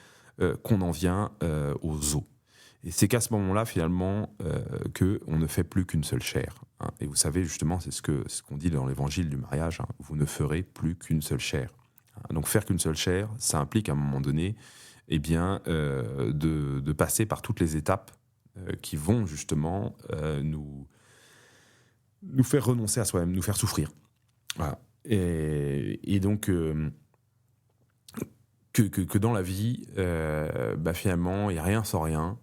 qu'on en vient aux os. Et c'est qu'à ce moment-là, finalement, qu'on ne fait plus qu'une seule chair. Hein. Et vous savez, justement, c'est ce qu'on dit dans l'évangile du mariage, hein, vous ne ferez plus qu'une seule chair. Hein. Donc faire qu'une seule chair, ça implique à un moment donné de passer par toutes les étapes qui vont justement nous faire renoncer à soi-même, nous faire souffrir. Voilà. Et donc, que dans la vie, finalement, il n'y a rien sans rien,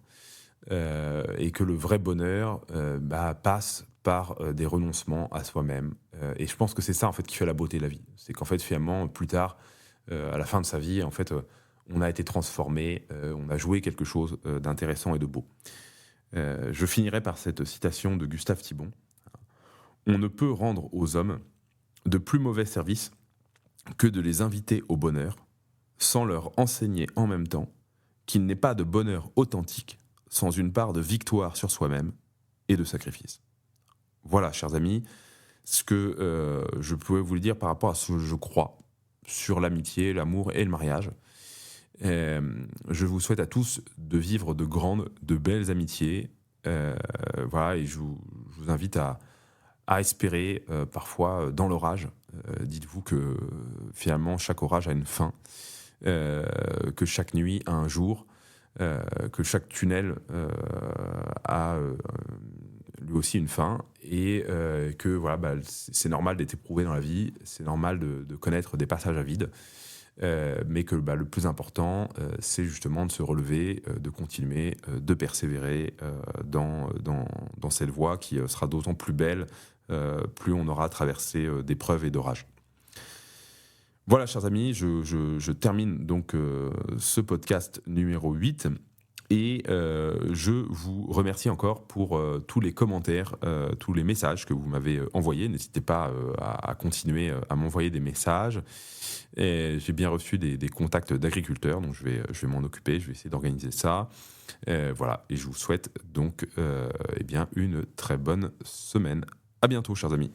et que le vrai bonheur passe par des renoncements à soi-même. Et je pense que c'est ça, en fait, qui fait la beauté de la vie. C'est qu'en fait, finalement, plus tard, à la fin de sa vie, en fait, on a été transformé, on a joué quelque chose d'intéressant et de beau. Je finirai par cette citation de Gustave Thibon. On ne peut rendre aux hommes de plus mauvais services que de les inviter au bonheur, sans leur enseigner en même temps qu'il n'est pas de bonheur authentique sans une part de victoire sur soi-même et de sacrifice. Voilà, chers amis, ce que je pouvais vous le dire par rapport à ce que je crois sur l'amitié, l'amour et le mariage. Je vous souhaite à tous de vivre de belles amitiés. Voilà, et je vous invite à à espérer parfois dans l'orage. Dites-vous que finalement chaque orage a une fin, que chaque nuit a un jour, que chaque tunnel a lui aussi une fin et que voilà, c'est normal d'être éprouvé dans la vie, c'est normal de connaître des passages à vide. Mais que le plus important, c'est justement de se relever, de continuer, de persévérer dans cette voie qui sera d'autant plus belle plus on aura traversé d'épreuves et d'orages. Voilà, chers amis, je termine donc ce podcast numéro 8 et je vous remercie encore pour tous les commentaires, tous les messages que vous m'avez envoyés. N'hésitez pas à continuer à m'envoyer des messages. Et j'ai bien reçu des contacts d'agriculteurs, donc je vais m'en occuper, je vais essayer d'organiser ça. Voilà, et je vous souhaite donc une très bonne semaine. À bientôt, chers amis.